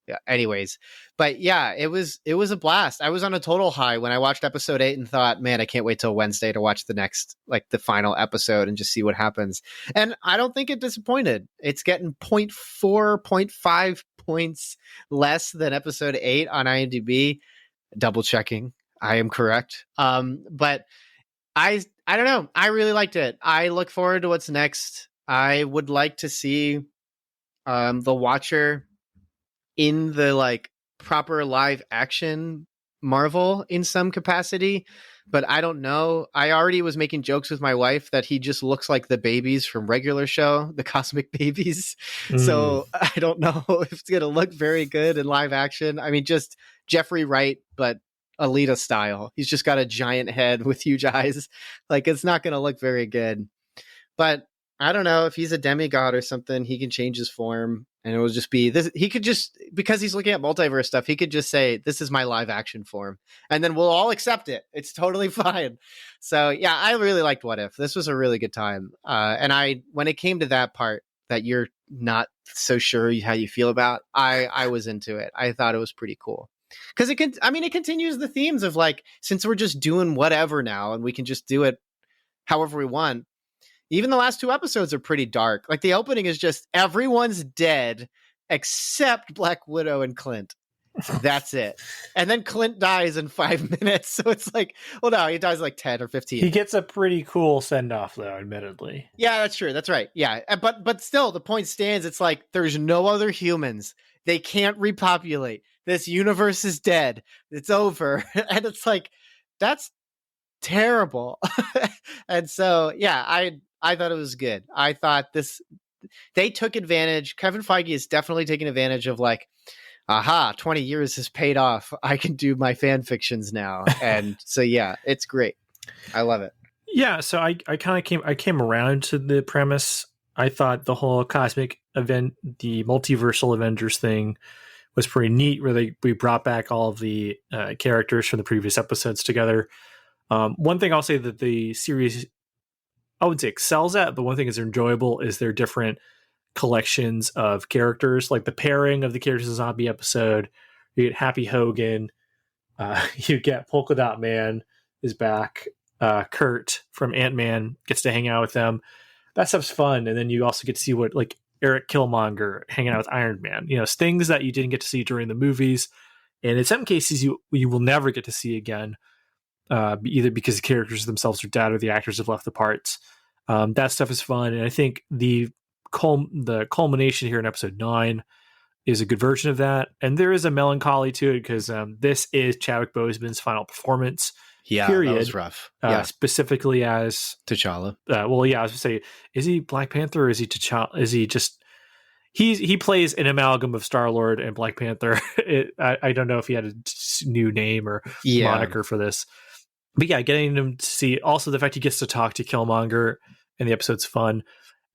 yeah, anyways, but yeah, it was a blast. I was on a total high when I watched episode 8 and thought, man, I can't wait till Wednesday to watch the next, like the final episode and just see what happens. And I don't think it disappointed. It's getting 0.4, 0.5 points less than episode 8 on IMDb. Double checking. I am correct. But I don't know. I really liked it. I look forward to what's next. I would like to see the Watcher in the like proper live action Marvel in some capacity, but I don't know. I already was making jokes with my wife that he just looks like the babies from regular show, the Cosmic Babies. So I don't know if it's going to look very good in live action. I mean, just Jeffrey Wright, but Alita style. He's just got a giant head with huge eyes. Like, it's not going to look very good, but I don't know if he's a demigod or something, he can change his form. And it will just be this. He could just, because he's looking at multiverse stuff, he could just say, this is my live action form. And then we'll all accept it. It's totally fine. So yeah, I really liked What If. This was a really good time. And when it came to that part that you're not so sure how you feel about, I was into it. I thought it was pretty cool. Because it continues the themes of like, since we're just doing whatever now and we can just do it however we want. Even the last 2 episodes are pretty dark. Like the opening is just everyone's dead except Black Widow and Clint. That's it. And then Clint dies in 5 minutes. So it's like, well, no, he dies like 10 or 15. He gets a pretty cool send off, though, admittedly. Yeah, that's true. That's right. Yeah. But still, the point stands. It's like there's no other humans. They can't repopulate. This universe is dead. It's over. And it's like, that's terrible. And so, yeah, I thought it was good. I thought they took advantage. Kevin Feige is definitely taking advantage of like, aha, 20 years has paid off. I can do my fan fictions now. And so, yeah, it's great. I love it. Yeah. So I kind of came around to the premise. I thought the whole cosmic event, the multiversal Avengers thing was pretty neat, where we brought back all of the characters from the previous episodes together. One thing I'll say that the series, I would say excels at, but one thing is enjoyable is their different collections of characters, like the pairing of the characters in the zombie episode. You get Happy Hogan, you get Polka Dot Man is back, Kurt from Ant-Man gets to hang out with them. That stuff's fun. And then you also get to see what like Eric Killmonger hanging out with Iron Man, things that you didn't get to see during the movies, and in some cases you will never get to see again, either because the characters themselves are dead or the actors have left the parts. That stuff is fun, and I think the culmination here in episode 9 is a good version of that. And there is a melancholy to it because this is Chadwick Boseman's final performance. Yeah, period. That was rough. Specifically as T'Challa. I was going to say, is he Black Panther or is he T'Challa? Is he just... He plays an amalgam of Star-Lord and Black Panther. I don't know if he had a new name or moniker for this. But yeah, getting him to see... Also, the fact he gets to talk to Killmonger in the episode's fun.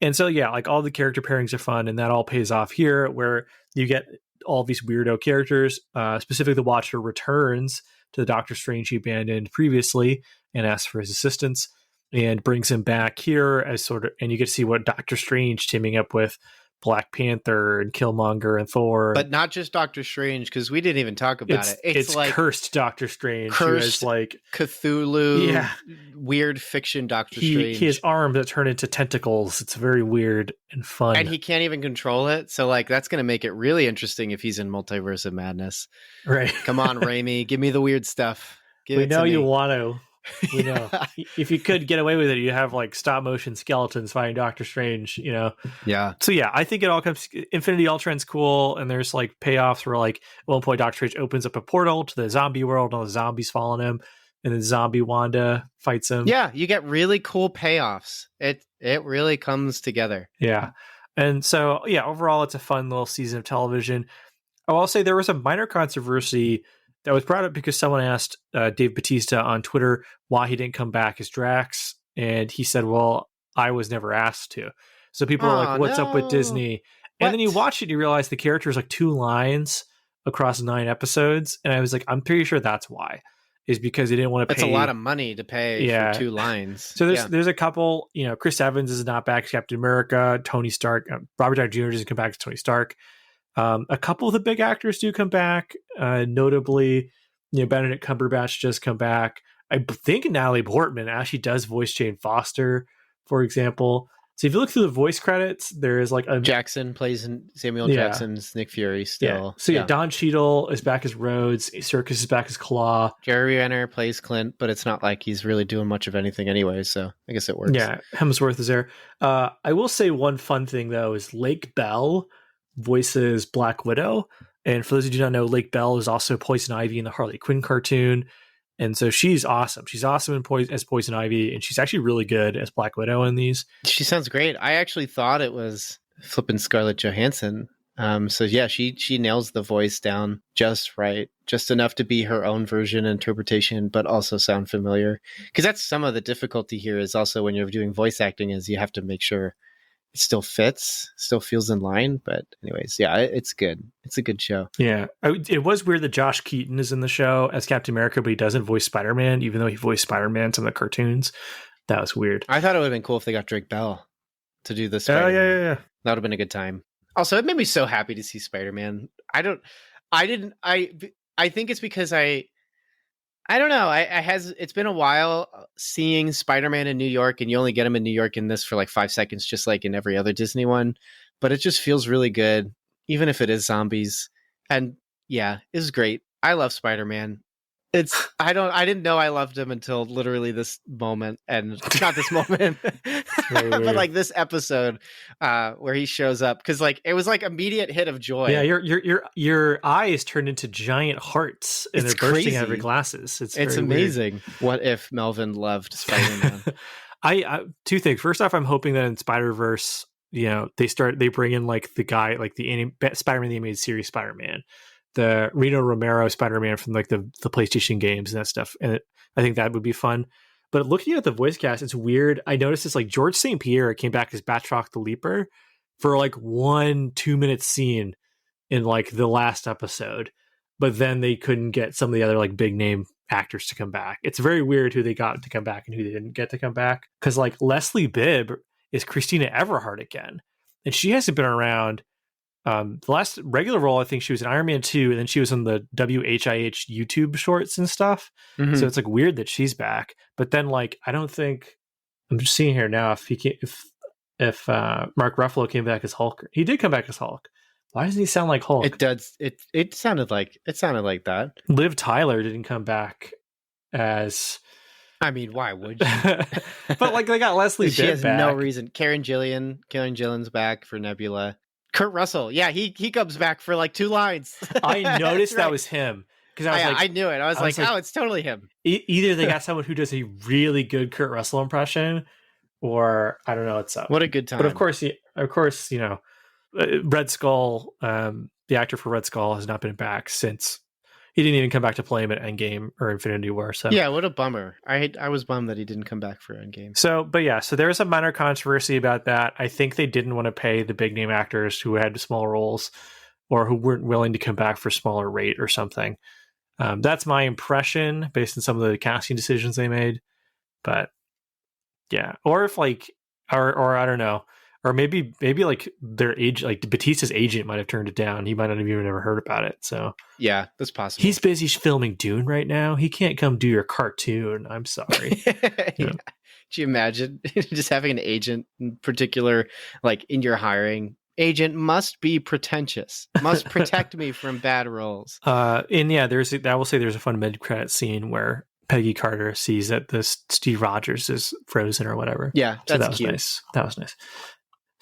And so, yeah, like all the character pairings are fun, and that all pays off here, where you get all these weirdo characters. Specifically, the Watcher returns to the Doctor Strange he abandoned previously and asks for his assistance, and brings him back here as and you get to see what Doctor Strange teaming up with Black Panther and Killmonger and Thor. But not just Doctor Strange, because we didn't even talk about it. It's like cursed Doctor Strange. Cursed, like Cthulhu, weird fiction Doctor Strange. He has arms that turn into tentacles. It's very weird and fun. And he can't even control it. So like that's going to make it really interesting if he's in Multiverse of Madness. Right. Come on, Raimi. Give me the weird stuff. We know you want to. We know. If you could get away with it, you have like stop motion skeletons fighting Doctor Strange, Yeah. So yeah, I think it all comes... Infinity Ultron's cool, and there's like payoffs where like at one point Doctor Strange opens up a portal to the zombie world, and all the zombies following him, and then zombie Wanda fights him. Yeah, you get really cool payoffs. It really comes together. Yeah. And so yeah, overall it's a fun little season of television. I'll say there was a minor controversy that was brought up because someone asked Dave Bautista on Twitter why he didn't come back as Drax, and he said, well, I was never asked to. So people are like, what's up with Disney? And then you watch it and you realize the character is like 2 lines across 9 episodes, and I was like, I'm pretty sure that's why, is because they didn't want to pay. It's a lot of money to pay for 2 lines. So there's a couple, Chris Evans is not back as Captain America, Tony Stark, Robert Downey Jr. doesn't come back as Tony Stark. A couple of the big actors do come back, notably, Benedict Cumberbatch just come back. I think Natalie Portman actually does voice Jane Foster, for example. So if you look through the voice credits, there is like Jackson plays in Samuel Jackson's Nick Fury still. Yeah. So Don Cheadle is back as Rhodes. Serkis is back as Claw. Jerry Renner plays Clint, but it's not like he's really doing much of anything anyway. So I guess it works. Yeah, Hemsworth is there. I will say one fun thing though is Lake Bell voices Black Widow, and for those who do not know, Lake Bell is also Poison Ivy in the Harley Quinn cartoon, and so she's awesome. She's awesome as Poison Ivy, and she's actually really good as Black Widow in these. She sounds great. I actually thought it was flipping Scarlett Johansson. So yeah, she nails the voice down just right, just enough to be her own version and interpretation, but also sound familiar. Because that's some of the difficulty here is also when you're doing voice acting is you have to make sure it still fits, still feels in line. But anyways, yeah, it's good. It's a good show. Yeah. It was weird that Josh Keaton is in the show as Captain America, but he doesn't voice Spider-Man, even though he voiced Spider-Man in some of the cartoons. That was weird. I thought it would have been cool if they got Drake Bell to do this. Oh, yeah. That would have been a good time. Also, it made me so happy to see Spider-Man. I think it's because I don't know. It's been a while seeing Spider-Man in New York, and you only get him in New York in this for like 5 seconds, just like in every other Disney one. But it just feels really good, even if it is zombies. And Yeah, it was great. I love Spider-Man. I didn't know I loved him until literally this moment, and not this moment, but like this episode where he shows up, because like it was like immediate hit of joy. Yeah, your eyes turned into giant hearts, and It's they're bursting out of crazy. your glasses. It's It's very amazing. weird. What if Melvin loved Spider-Man? I two things. First off, I'm hoping that in Spider-Verse, they bring in like the guy, like the Spider-Man the animated series Spider-Man, the Reno Romero Spider-Man from like the PlayStation games and that stuff. And I think that would be fun. But looking at the voice cast, it's weird. I noticed this, like George St. Pierre came back as Batroc the Leaper for like 1-2 minute scene in like the last episode, but then they couldn't get some of the other like big name actors to come back. It's very weird who they got to come back and who they didn't get to come back. Because like Leslie Bibb is Christina Everhart again, and she hasn't been around. The last regular role, I think she was in Iron Man 2, and then she was in the WHIH YouTube shorts and stuff. Mhm. So it's like weird that she's back. But then like I don't think, I'm just seeing here now if Mark Ruffalo came back as Hulk. He did come back as Hulk. Why doesn't he sound like Hulk? It does. It sounded like that. Liv Tyler didn't come back as. I mean, why would you? But like they got Leslie She Bibb has back. no reason. Karen Gillan's back for Nebula. Kurt Russell, yeah, he comes back for like 2 lines. I noticed That's that right. was him because I was I knew it. I was like, oh, it's totally him. Either they got someone who does a really good Kurt Russell impression, or I don't know what's up. What a good time. But of course, Red Skull, the actor for Red Skull, has not been back since. He didn't even come back to play him at Endgame or Infinity War. So yeah, what a bummer. I was bummed that he didn't come back for Endgame. So there was a minor controversy about that. I think they didn't want to pay the big name actors who had small roles or who weren't willing to come back for smaller rate or something. That's my impression based on some of the casting decisions they made. But yeah, or if like, or I don't know. Or maybe like their age, like Batista's agent might have turned it down. He might not have even ever heard about it. So yeah, that's possible. He's busy filming Dune right now. He can't come do your cartoon. I'm sorry. Yeah. Could you imagine just having an agent in particular, like in your hiring? Agent must be pretentious, must protect me from bad roles. And yeah, I will say there's a fun mid-credit scene where Peggy Carter sees that this Steve Rogers is frozen or whatever. Yeah, that's that was cute. nice. That was nice.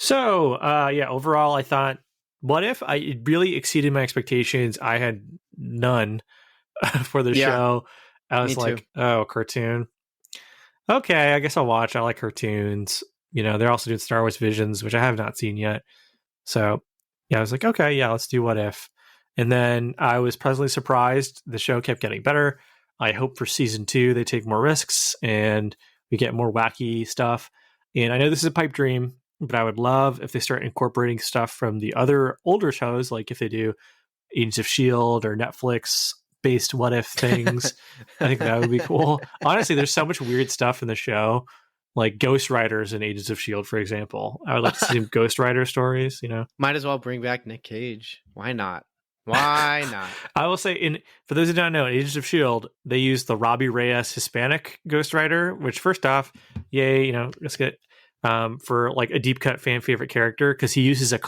So, overall, I thought, what if it really exceeded my expectations? I had none for the show. I was like, oh, cartoon. Okay, I guess I'll watch. I like cartoons. They're also doing Star Wars Visions, which I have not seen yet. So, yeah, I was like, okay, yeah, let's do What If. And then I was pleasantly surprised. The show kept getting better. I hope for season 2 they take more risks and we get more wacky stuff. And I know this is a pipe dream, but I would love if they start incorporating stuff from the other older shows, like if they do Agents of S.H.I.E.L.D. or Netflix-based What If things. I think that would be cool. Honestly, there's so much weird stuff in the show, like Ghost Riders and Agents of S.H.I.E.L.D., for example. I would like to see some Ghost Rider stories, Might as well bring back Nick Cage. Why not? Why not? I will say, for those who don't know, in Agents of S.H.I.E.L.D., they use the Robbie Reyes Hispanic Ghost Rider, which first off, yay, let's get for like a deep cut fan favorite character, because he uses a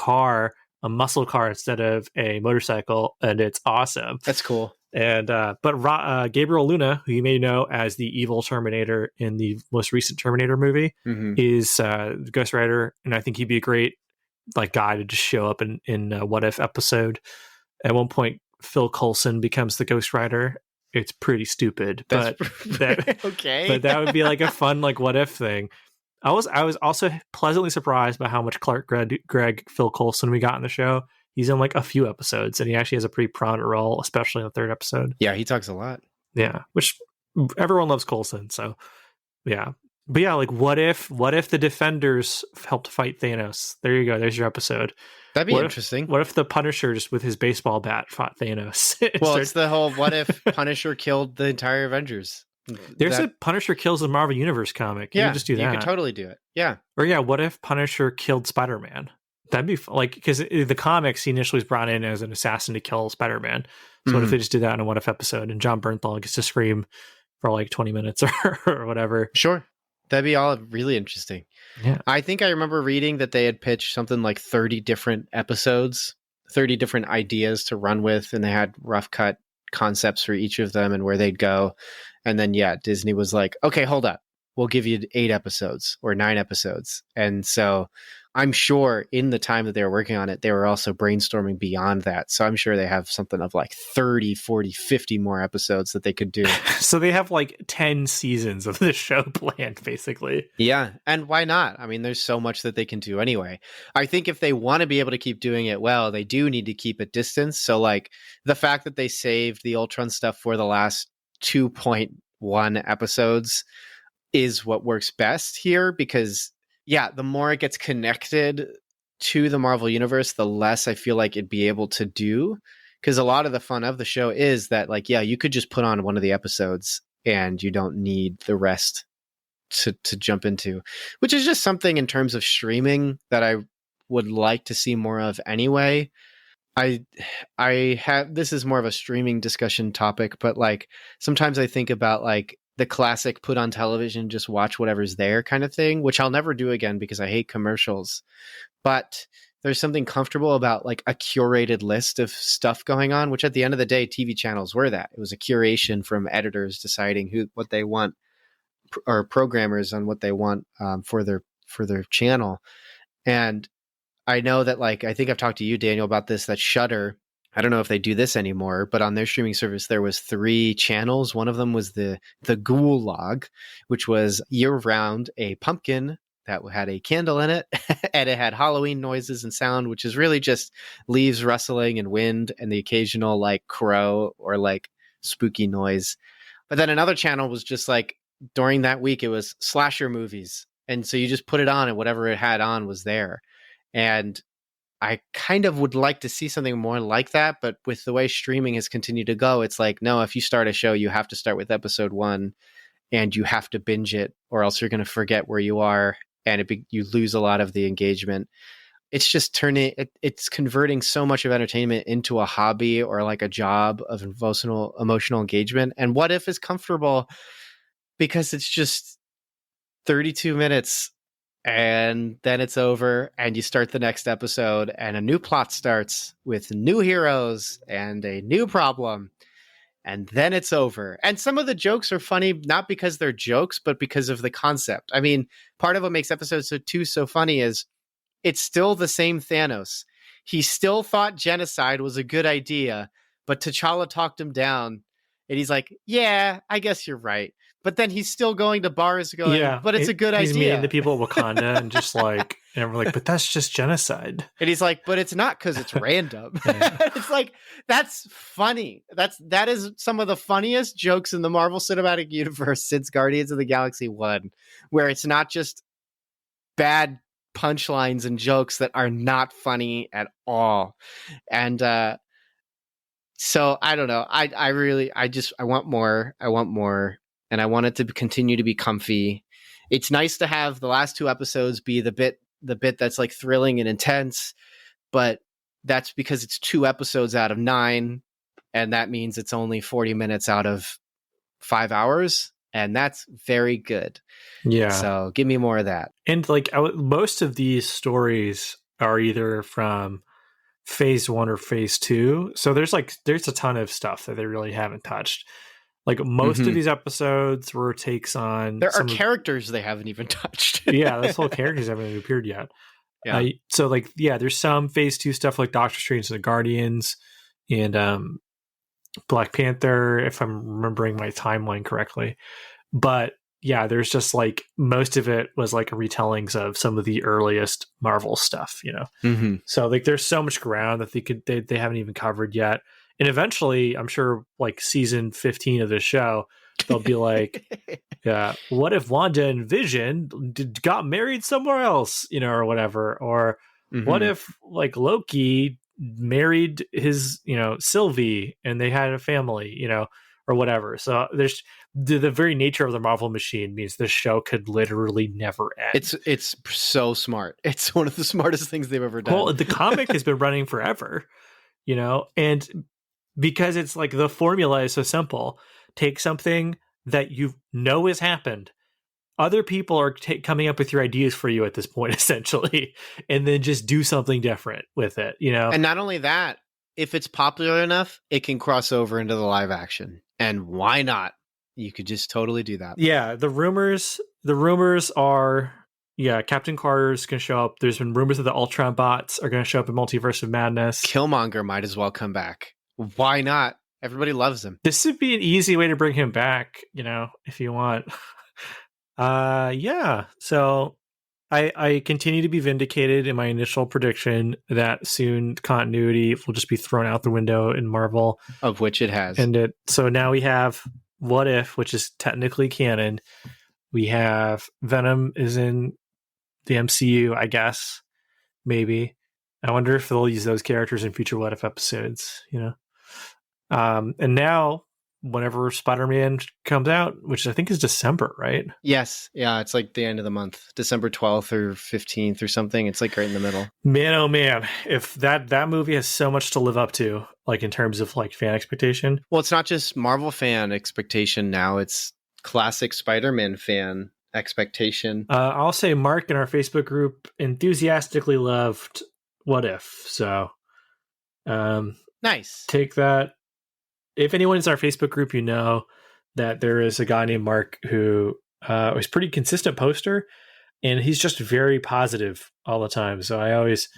muscle car instead of a motorcycle, and it's awesome. That's cool. And but Gabriel Luna, who you may know as the evil Terminator in the most recent Terminator movie, is Ghost Rider, and I think he'd be a great like guy to just show up in a What If episode. At one point, Phil Coulson becomes the Ghost Rider. It's pretty stupid, but okay. But that would be like a fun like What If thing. I was also pleasantly surprised by how much Clark Gregg Phil Coulson we got in the show. He's in like a few episodes, and he actually has a pretty prominent role, especially in the 3rd episode. Yeah, he talks a lot. Yeah, which everyone loves Coulson, so yeah. But yeah, like what if the Defenders helped fight Thanos? There you go. There's your episode. That'd be interesting. What if the Punisher just with his baseball bat fought Thanos? It's the whole what if Punisher killed the entire Avengers? There's a Punisher kills the Marvel Universe comic. You can just do that. You could totally do it. Yeah. Or yeah, what if Punisher killed Spider-Man? That'd be like, because the comics he initially was brought in as an assassin to kill Spider-Man. So what if they just did that in a What If episode and John Bernthal gets to scream for like 20 minutes or whatever? Sure. That'd be all really interesting. Yeah. I think I remember reading that they had pitched something like 30 different episodes 30 different ideas to run with, and they had rough cut concepts for each of them and where they'd go. And then, yeah, Disney was like, okay, hold up. We'll give you 8 episodes or 9 episodes. And so I'm sure in the time that they were working on it, they were also brainstorming beyond that. So I'm sure they have something of like 30, 40, 50 more episodes that they could do. So they have like 10 seasons of this show planned, basically. Yeah. And why not? I mean, there's so much that they can do anyway. I think if they want to be able to keep doing it well, they do need to keep it distance. So like the fact that they saved the Ultron stuff for the last 2.1 episodes is what works best here, because yeah, the more it gets connected to the Marvel universe, the less I feel like it'd be able to do. Because a lot of the fun of the show is that, like, yeah, you could just put on one of the episodes and you don't need the rest to jump into, which is just something in terms of streaming that I would like to see more of anyway. I have, this is more of a streaming discussion topic, but like sometimes I think about like the classic put on television, just watch whatever's there kind of thing, which I'll never do again because I hate commercials. But there's something comfortable about like a curated list of stuff going on, which at the end of the day, TV channels were that. It was a curation from editors deciding what they want, or programmers on what they want for their channel. And I know that, like, I think I've talked to you, Daniel, about this, that Shudder, I don't know if they do this anymore, but on their streaming service, there was 3 channels. One of them was the Gulag, which was year-round a pumpkin that had a candle in it, and it had Halloween noises and sound, which is really just leaves rustling and wind and the occasional, like, crow or, like, spooky noise. But then another channel was just, like, during that week, it was slasher movies. And so you just put it on, and whatever it had on was there. And I kind of would like to see something more like that, but with the way streaming has continued to go, it's like, no, if you start a show, you have to start with episode 1 and you have to binge it, or else you're going to forget where you are, and you lose a lot of the engagement. It's just it's converting so much of entertainment into a hobby or like a job of emotional engagement. And What If is comfortable because it's just 32 minutes and then it's over, and you start the next episode and a new plot starts with new heroes and a new problem, and then it's over. And some of the jokes are funny, not because they're jokes, but because of the concept. I mean, part of what makes episode 2 so funny is it's still the same Thanos. He still thought genocide was a good idea, but T'Challa talked him down, and he's like, yeah, I guess you're right. But then he's still going to bars going, yeah, but it's a good idea. He's meeting the people of Wakanda and just like, and we're like, but that's just genocide. And he's like, but it's not because it's random. Yeah. It's like, that's funny. That is some of the funniest jokes in the Marvel Cinematic Universe since Guardians of the Galaxy 1, where it's not just bad punchlines and jokes that are not funny at all. And so I don't know. I want more. I want more. And I want it to continue to be comfy. It's nice to have the last 2 episodes be the bit that's like thrilling and intense, but that's because it's 2 episodes out of 9, and that means it's only 40 minutes out of 5 hours, and that's very good. Yeah. So give me more of that. And like most of these stories are either from phase 1 or phase 2, so there's a ton of stuff that they really haven't touched. Like most of these episodes were takes on... There are characters they haven't even touched. Yeah, those whole characters haven't even appeared yet. Yeah. So like, yeah, there's some phase 2 stuff like Doctor Strange and the Guardians and Black Panther, if I'm remembering my timeline correctly. But yeah, there's just like, most of it was like retellings of some of the earliest Marvel stuff, you know? Mm-hmm. So like, there's so much ground that they haven't even covered yet. And eventually, I'm sure, like season 15 of this show, they'll be like, "Yeah, what if Wanda and Vision got married somewhere else, you know, or whatever? Or what if like Loki married his, you know, Sylvie and they had a family, you know, or whatever?" So there's the very nature of the Marvel machine means this show could literally never end. It's so smart. It's one of the smartest things they've ever done. Well, the comic has been running forever, you know, and because it's like the formula is so simple. Take something that you know has happened other people are coming up with your ideas for you at this point, essentially, and then just do something different with it, you know? And not only that, if it's popular enough, it can cross over into the live action. And why not? You could just totally do that. Yeah, the rumors are, Captain Carter's going to show up. There's been rumors that the Ultron bots are going to show up in Multiverse of Madness. Killmonger might as well come back. Why not? Everybody loves him. This would be an easy way to bring him back, you know, if you want. So I continue to be vindicated in my initial prediction that soon continuity will just be thrown out the window in Marvel. Of which it has. So now we have What If, which is technically canon. We have Venom is in the MCU, I guess. Maybe. I wonder if they'll use those characters in future What If episodes, you know? And now, whenever Spider-Man comes out, which I think is December, right? Yes. Yeah, it's like the end of the month. December 12th or 15th or something. It's like right in the middle. Man, oh man. If that movie has so much to live up to, like in terms of like fan expectation. Well, it's not just Marvel fan expectation now. It's classic Spider-Man fan expectation. I'll say Mark in our Facebook group enthusiastically loved What If. So nice. Take that. If anyone is in our Facebook group, you know that there is a guy named Mark who is pretty consistent poster, and he's just very positive all the time. So I always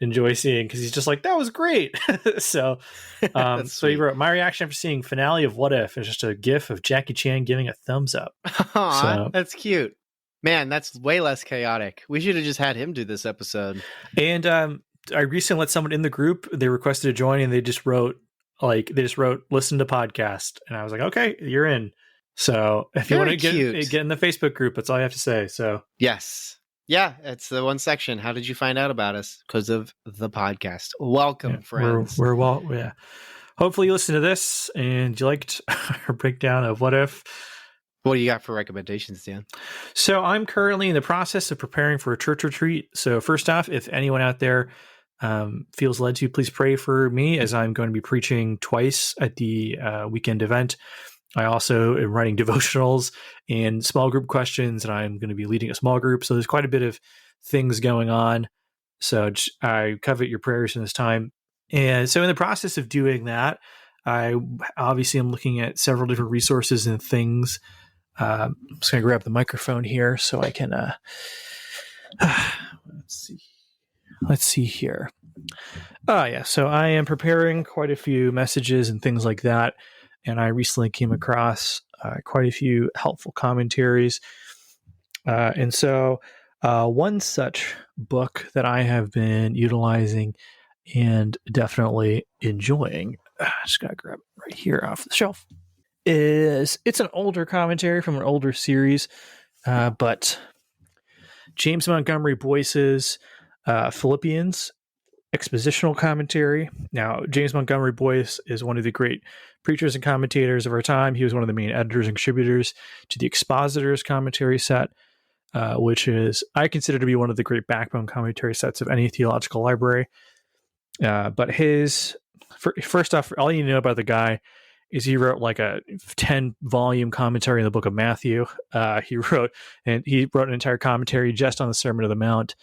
enjoy seeing, because he's just like, that was great. So he wrote, my reaction after seeing finale of What If is just a gif of Jackie Chan giving a thumbs up. Aww, that's cute. Man, that's way less chaotic. We should have just had him do this episode. And I recently let someone in the group, they requested to join, and they just wrote, listen to podcast. And I was like, okay, you're in. So if you want to get in the Facebook group, that's all you have to say. So yes. Yeah, it's the one section. How did you find out about us? Because of the podcast. Welcome, friends. We're well, yeah. Hopefully you listened to this and you liked our breakdown of What If. What do you got for recommendations, Dan? So I'm currently in the process of preparing for a church retreat. So first off, if anyone out there feels led to, please pray for me, as I'm going to be preaching twice at the weekend event. I also am writing devotionals and small group questions, and I'm going to be leading a small group. So there's quite a bit of things going on. So I covet your prayers in this time. And so in the process of doing that, I obviously am looking at several different resources and things. I'm just going to grab the microphone here so I can, let's see here. So I am preparing quite a few messages and things like that. And I recently came across quite a few helpful commentaries. And so one such book that I have been utilizing and definitely enjoying, just got to grab it right here off the shelf, it's an older commentary from an older series, but James Montgomery Boyce's Philippians expositional commentary. Now, James Montgomery Boyce is one of the great preachers and commentators of our time. He was one of the main editors and contributors to the Expositors commentary set, which is, I consider to be one of the great backbone commentary sets of any theological library. But first off, all you know about the guy is he wrote like a 10-volume commentary in the book of Matthew. He wrote an entire commentary just on the Sermon on the Mount.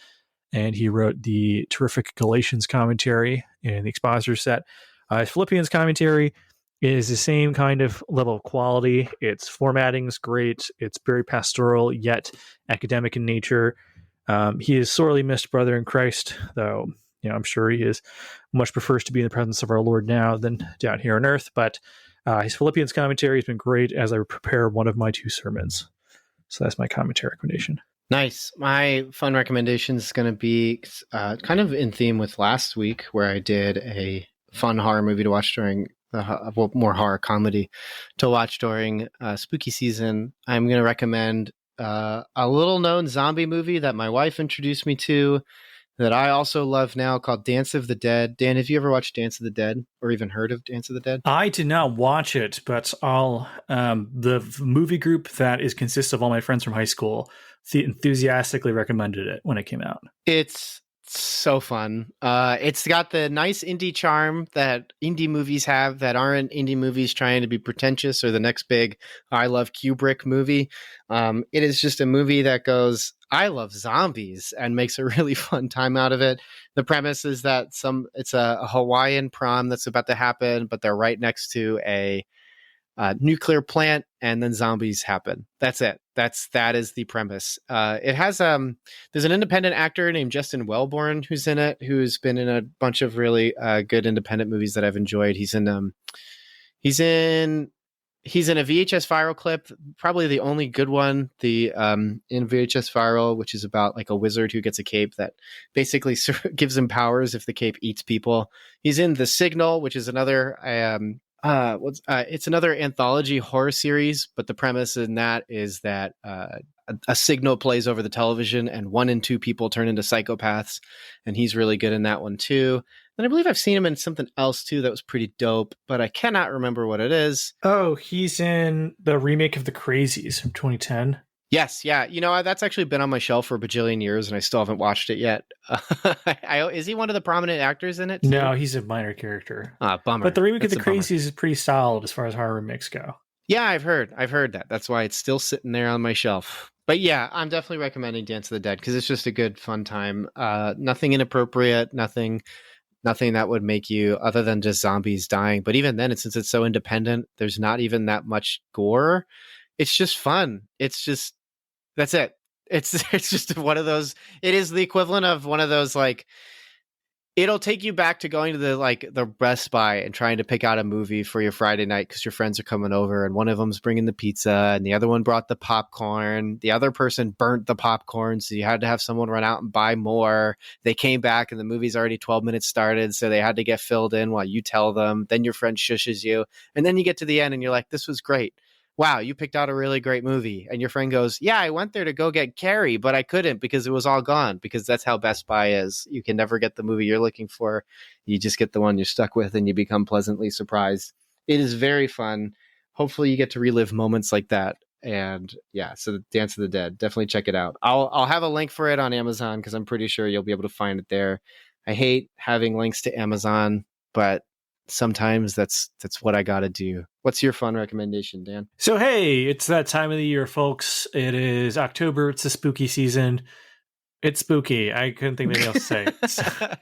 And he wrote the terrific Galatians commentary in the Expositor set. His Philippians commentary is the same kind of level of quality. Its formatting is great. It's very pastoral, yet academic in nature. He is sorely missed brother in Christ, though I'm sure he much prefers to be in the presence of our Lord now than down here on earth. But his Philippians commentary has been great as I prepare one of my 2 sermons. So that's my commentary recommendation. Nice. My fun recommendation is going to be kind of in theme with last week, where I did a fun horror movie to watch during more horror comedy to watch during spooky season. I'm going to recommend a little known zombie movie that my wife introduced me to that I also love now, called Dance of the Dead. Dan, have you ever watched Dance of the Dead or even heard of Dance of the Dead? I did not watch it, but the movie group that consists of all my friends from high school enthusiastically recommended it when it came out. It's So fun. It's got the nice indie charm that indie movies have that aren't indie movies trying to be pretentious or the next big I love Kubrick movie. It is just a movie that goes, I love zombies, and makes a really fun time out of it. The premise is that it's a Hawaiian prom that's about to happen, but they're right next to a nuclear plant, and then zombies happen. That's it. That is the premise. It has there's an independent actor named Justin Welborn who's in it, who's been in a bunch of really good independent movies that I've enjoyed. He's in a VHS Viral clip, probably the only good one, in VHS Viral, which is about like a wizard who gets a cape that basically gives him powers if the cape eats people. He's in The Signal, which is another it's another anthology horror series, but the premise in that is that a signal plays over the television and 1 in 2 people turn into psychopaths, and he's really good in that one too. And I believe I've seen him in something else too that was pretty dope, but I cannot remember what it is. Oh, he's in the remake of The Crazies from 2010. Yes, yeah. That's actually been on my shelf for a bajillion years, and I still haven't watched it yet. Is he one of the prominent actors in it too? No, he's a minor character. Bummer. But the remake of The Crazies is pretty solid as far as horror remakes go. Yeah, I've heard that. That's why it's still sitting there on my shelf. But yeah, I'm definitely recommending Dance of the Dead because it's just a good, fun time. Nothing inappropriate, nothing that would make you, other than just zombies dying. But even then, since it's so independent, there's not even that much gore. It's just fun. That's it. It's just one of those. It is the equivalent of one of those, like, it'll take you back to going to the Best Buy and trying to pick out a movie for your Friday night because your friends are coming over and one of them's bringing the pizza and the other one brought the popcorn. The other person burnt the popcorn, so you had to have someone run out and buy more. They came back and the movie's already 12 minutes started, so they had to get filled in while you tell them. Then your friend shushes you, and then you get to the end and you're like, this was great. Wow, you picked out a really great movie. And your friend goes, yeah, I went there to go get Carrie, but I couldn't because it was all gone, because that's how Best Buy is. You can never get the movie you're looking for. You just get the one you're stuck with and you become pleasantly surprised. It is very fun. Hopefully you get to relive moments like that. And yeah, so Dance of the Dead, definitely check it out. I'll have a link for it on Amazon because I'm pretty sure you'll be able to find it there. I hate having links to Amazon, but sometimes that's what I gotta do. What's your fun recommendation, Dan? So hey, it's that time of the year, folks. It is October. It's the spooky season. It's spooky. I couldn't think of anything else to say.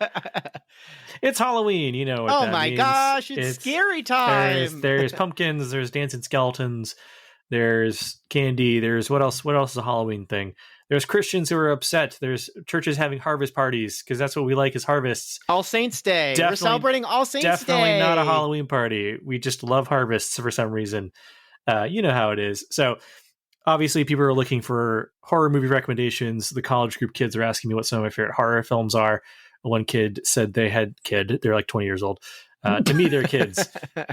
It's Halloween. You know what that my means. Gosh, it's scary time. There's pumpkins, there's dancing skeletons, there's candy, there's what else is a Halloween thing? There's Christians who are upset. There's churches having harvest parties because that's what we like is harvests. All Saints Day. We're celebrating All Saints Day. Definitely not a Halloween party. We just love harvests for some reason. You know how it is. So obviously people are looking for horror movie recommendations. The college group kids are asking me what some of my favorite horror films are. One kid said they're like 20 years old. To me, they're kids,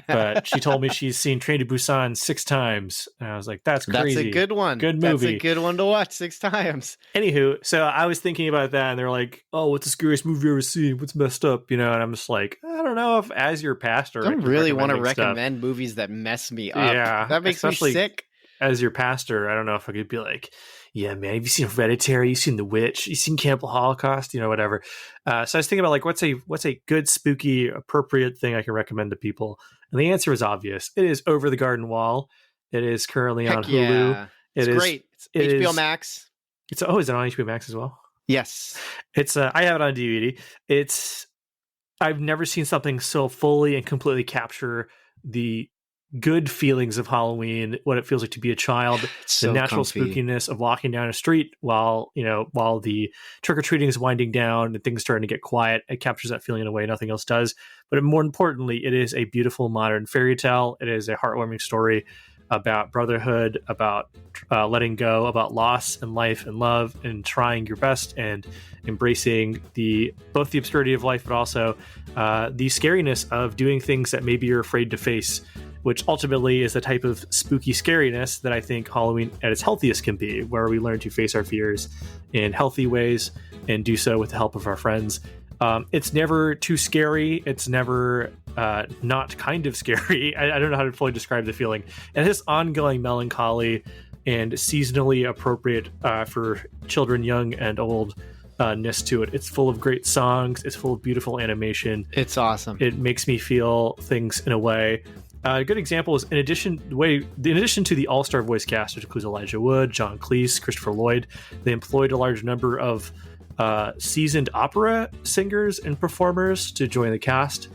but she told me she's seen Train to Busan 6 times. And I was like, that's crazy. That's a good one. Good movie. That's a good one to watch 6 times. Anywho, so I was thinking about that, and they're like, oh, what's the scariest movie you've ever seen? What's messed up? And I'm just like, I don't know if as your pastor, I don't really want to recommend movies that mess me up. Yeah. That makes me sick. As your pastor, I don't know if I could be like, yeah, man, have you seen Hereditary? You seen The Witch? You seen Cannibal Holocaust? Whatever. So I was thinking about like, what's a good, spooky, appropriate thing I can recommend to people? And the answer is obvious. It is Over the Garden Wall. It is currently on Hulu. Yeah. It's great. It's HBO Max. Is it on HBO Max as well? Yes. It's I have it on DVD. I've never seen something so fully and completely capture the good feelings of Halloween, what it feels like to be a child, so the natural comfy spookiness of walking down a street while the trick-or-treating is winding down and things starting to get quiet. It captures that feeling in a way nothing else does. But more importantly, it is a beautiful modern fairy tale. It is a heartwarming story about brotherhood, about letting go, about loss and life and love, and trying your best and embracing both the absurdity of life, but also the scariness of doing things that maybe you're afraid to face, which ultimately is the type of spooky scariness that I think Halloween at its healthiest can be, where we learn to face our fears in healthy ways and do so with the help of our friends. It's never too scary. It's never not kind of scary. I don't know how to fully describe the feeling. And this ongoing melancholy and seasonally appropriate for children, young and old, ness to it. It's full of great songs. It's full of beautiful animation. It's awesome. It makes me feel things in a way. A good example is in addition to the all-star voice cast, which includes Elijah Wood, John Cleese, Christopher Lloyd, they employed a large number of seasoned opera singers and performers to join the cast.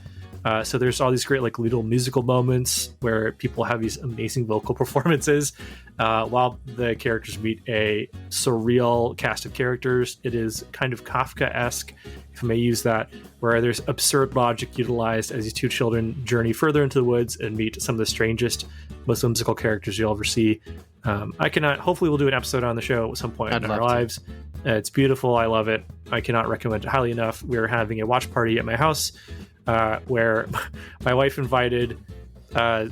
So there's all these great like little musical moments where people have these amazing vocal performances while the characters meet a surreal cast of characters. It is kind of Kafka-esque, if I may use that, where there's absurd logic utilized as these two children journey further into the woods and meet some of the strangest, most whimsical characters you'll ever see. Hopefully we'll do an episode on the show at some point in our lives. It's beautiful. I love it. I cannot recommend it highly enough. We're having a watch party at my house where my wife invited a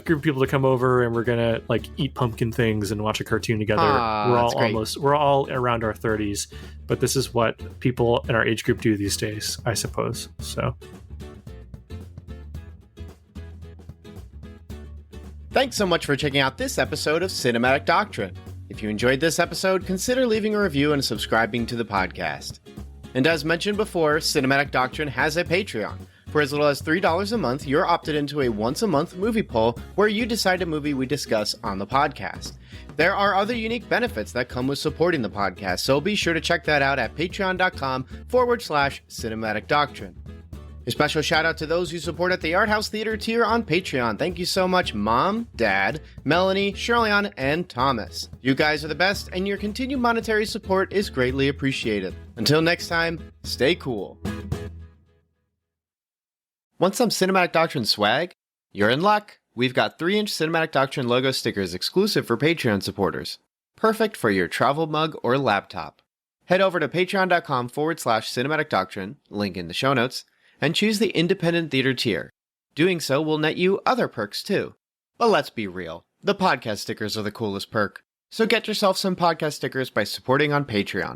group of people to come over, and we're gonna like eat pumpkin things and watch a cartoon together. We're all around our 30s, but this is what people in our age group do these days, I suppose. So thanks so much for checking out this episode of Cinematic Doctrine. If you enjoyed this episode, consider leaving a review and subscribing to the podcast. And as mentioned before, Cinematic Doctrine has a Patreon. For as little as $3 a month, you're opted into a once-a-month movie poll where you decide a movie we discuss on the podcast. There are other unique benefits that come with supporting the podcast, so be sure to check that out at patreon.com/cinematic doctrine. A special shout out to those who support at the Art House Theater tier on Patreon. Thank you so much, Mom, Dad, Melanie, Shirleyan, and Thomas. You guys are the best, and your continued monetary support is greatly appreciated. Until next time, stay cool. Want some Cinematic Doctrine swag? You're in luck. We've got 3-inch Cinematic Doctrine logo stickers exclusive for Patreon supporters. Perfect for your travel mug or laptop. Head over to patreon.com/cinematic doctrine, link in the show notes, and choose the independent theater tier. Doing so will net you other perks too. But let's be real, the podcast stickers are the coolest perk. So get yourself some podcast stickers by supporting on Patreon.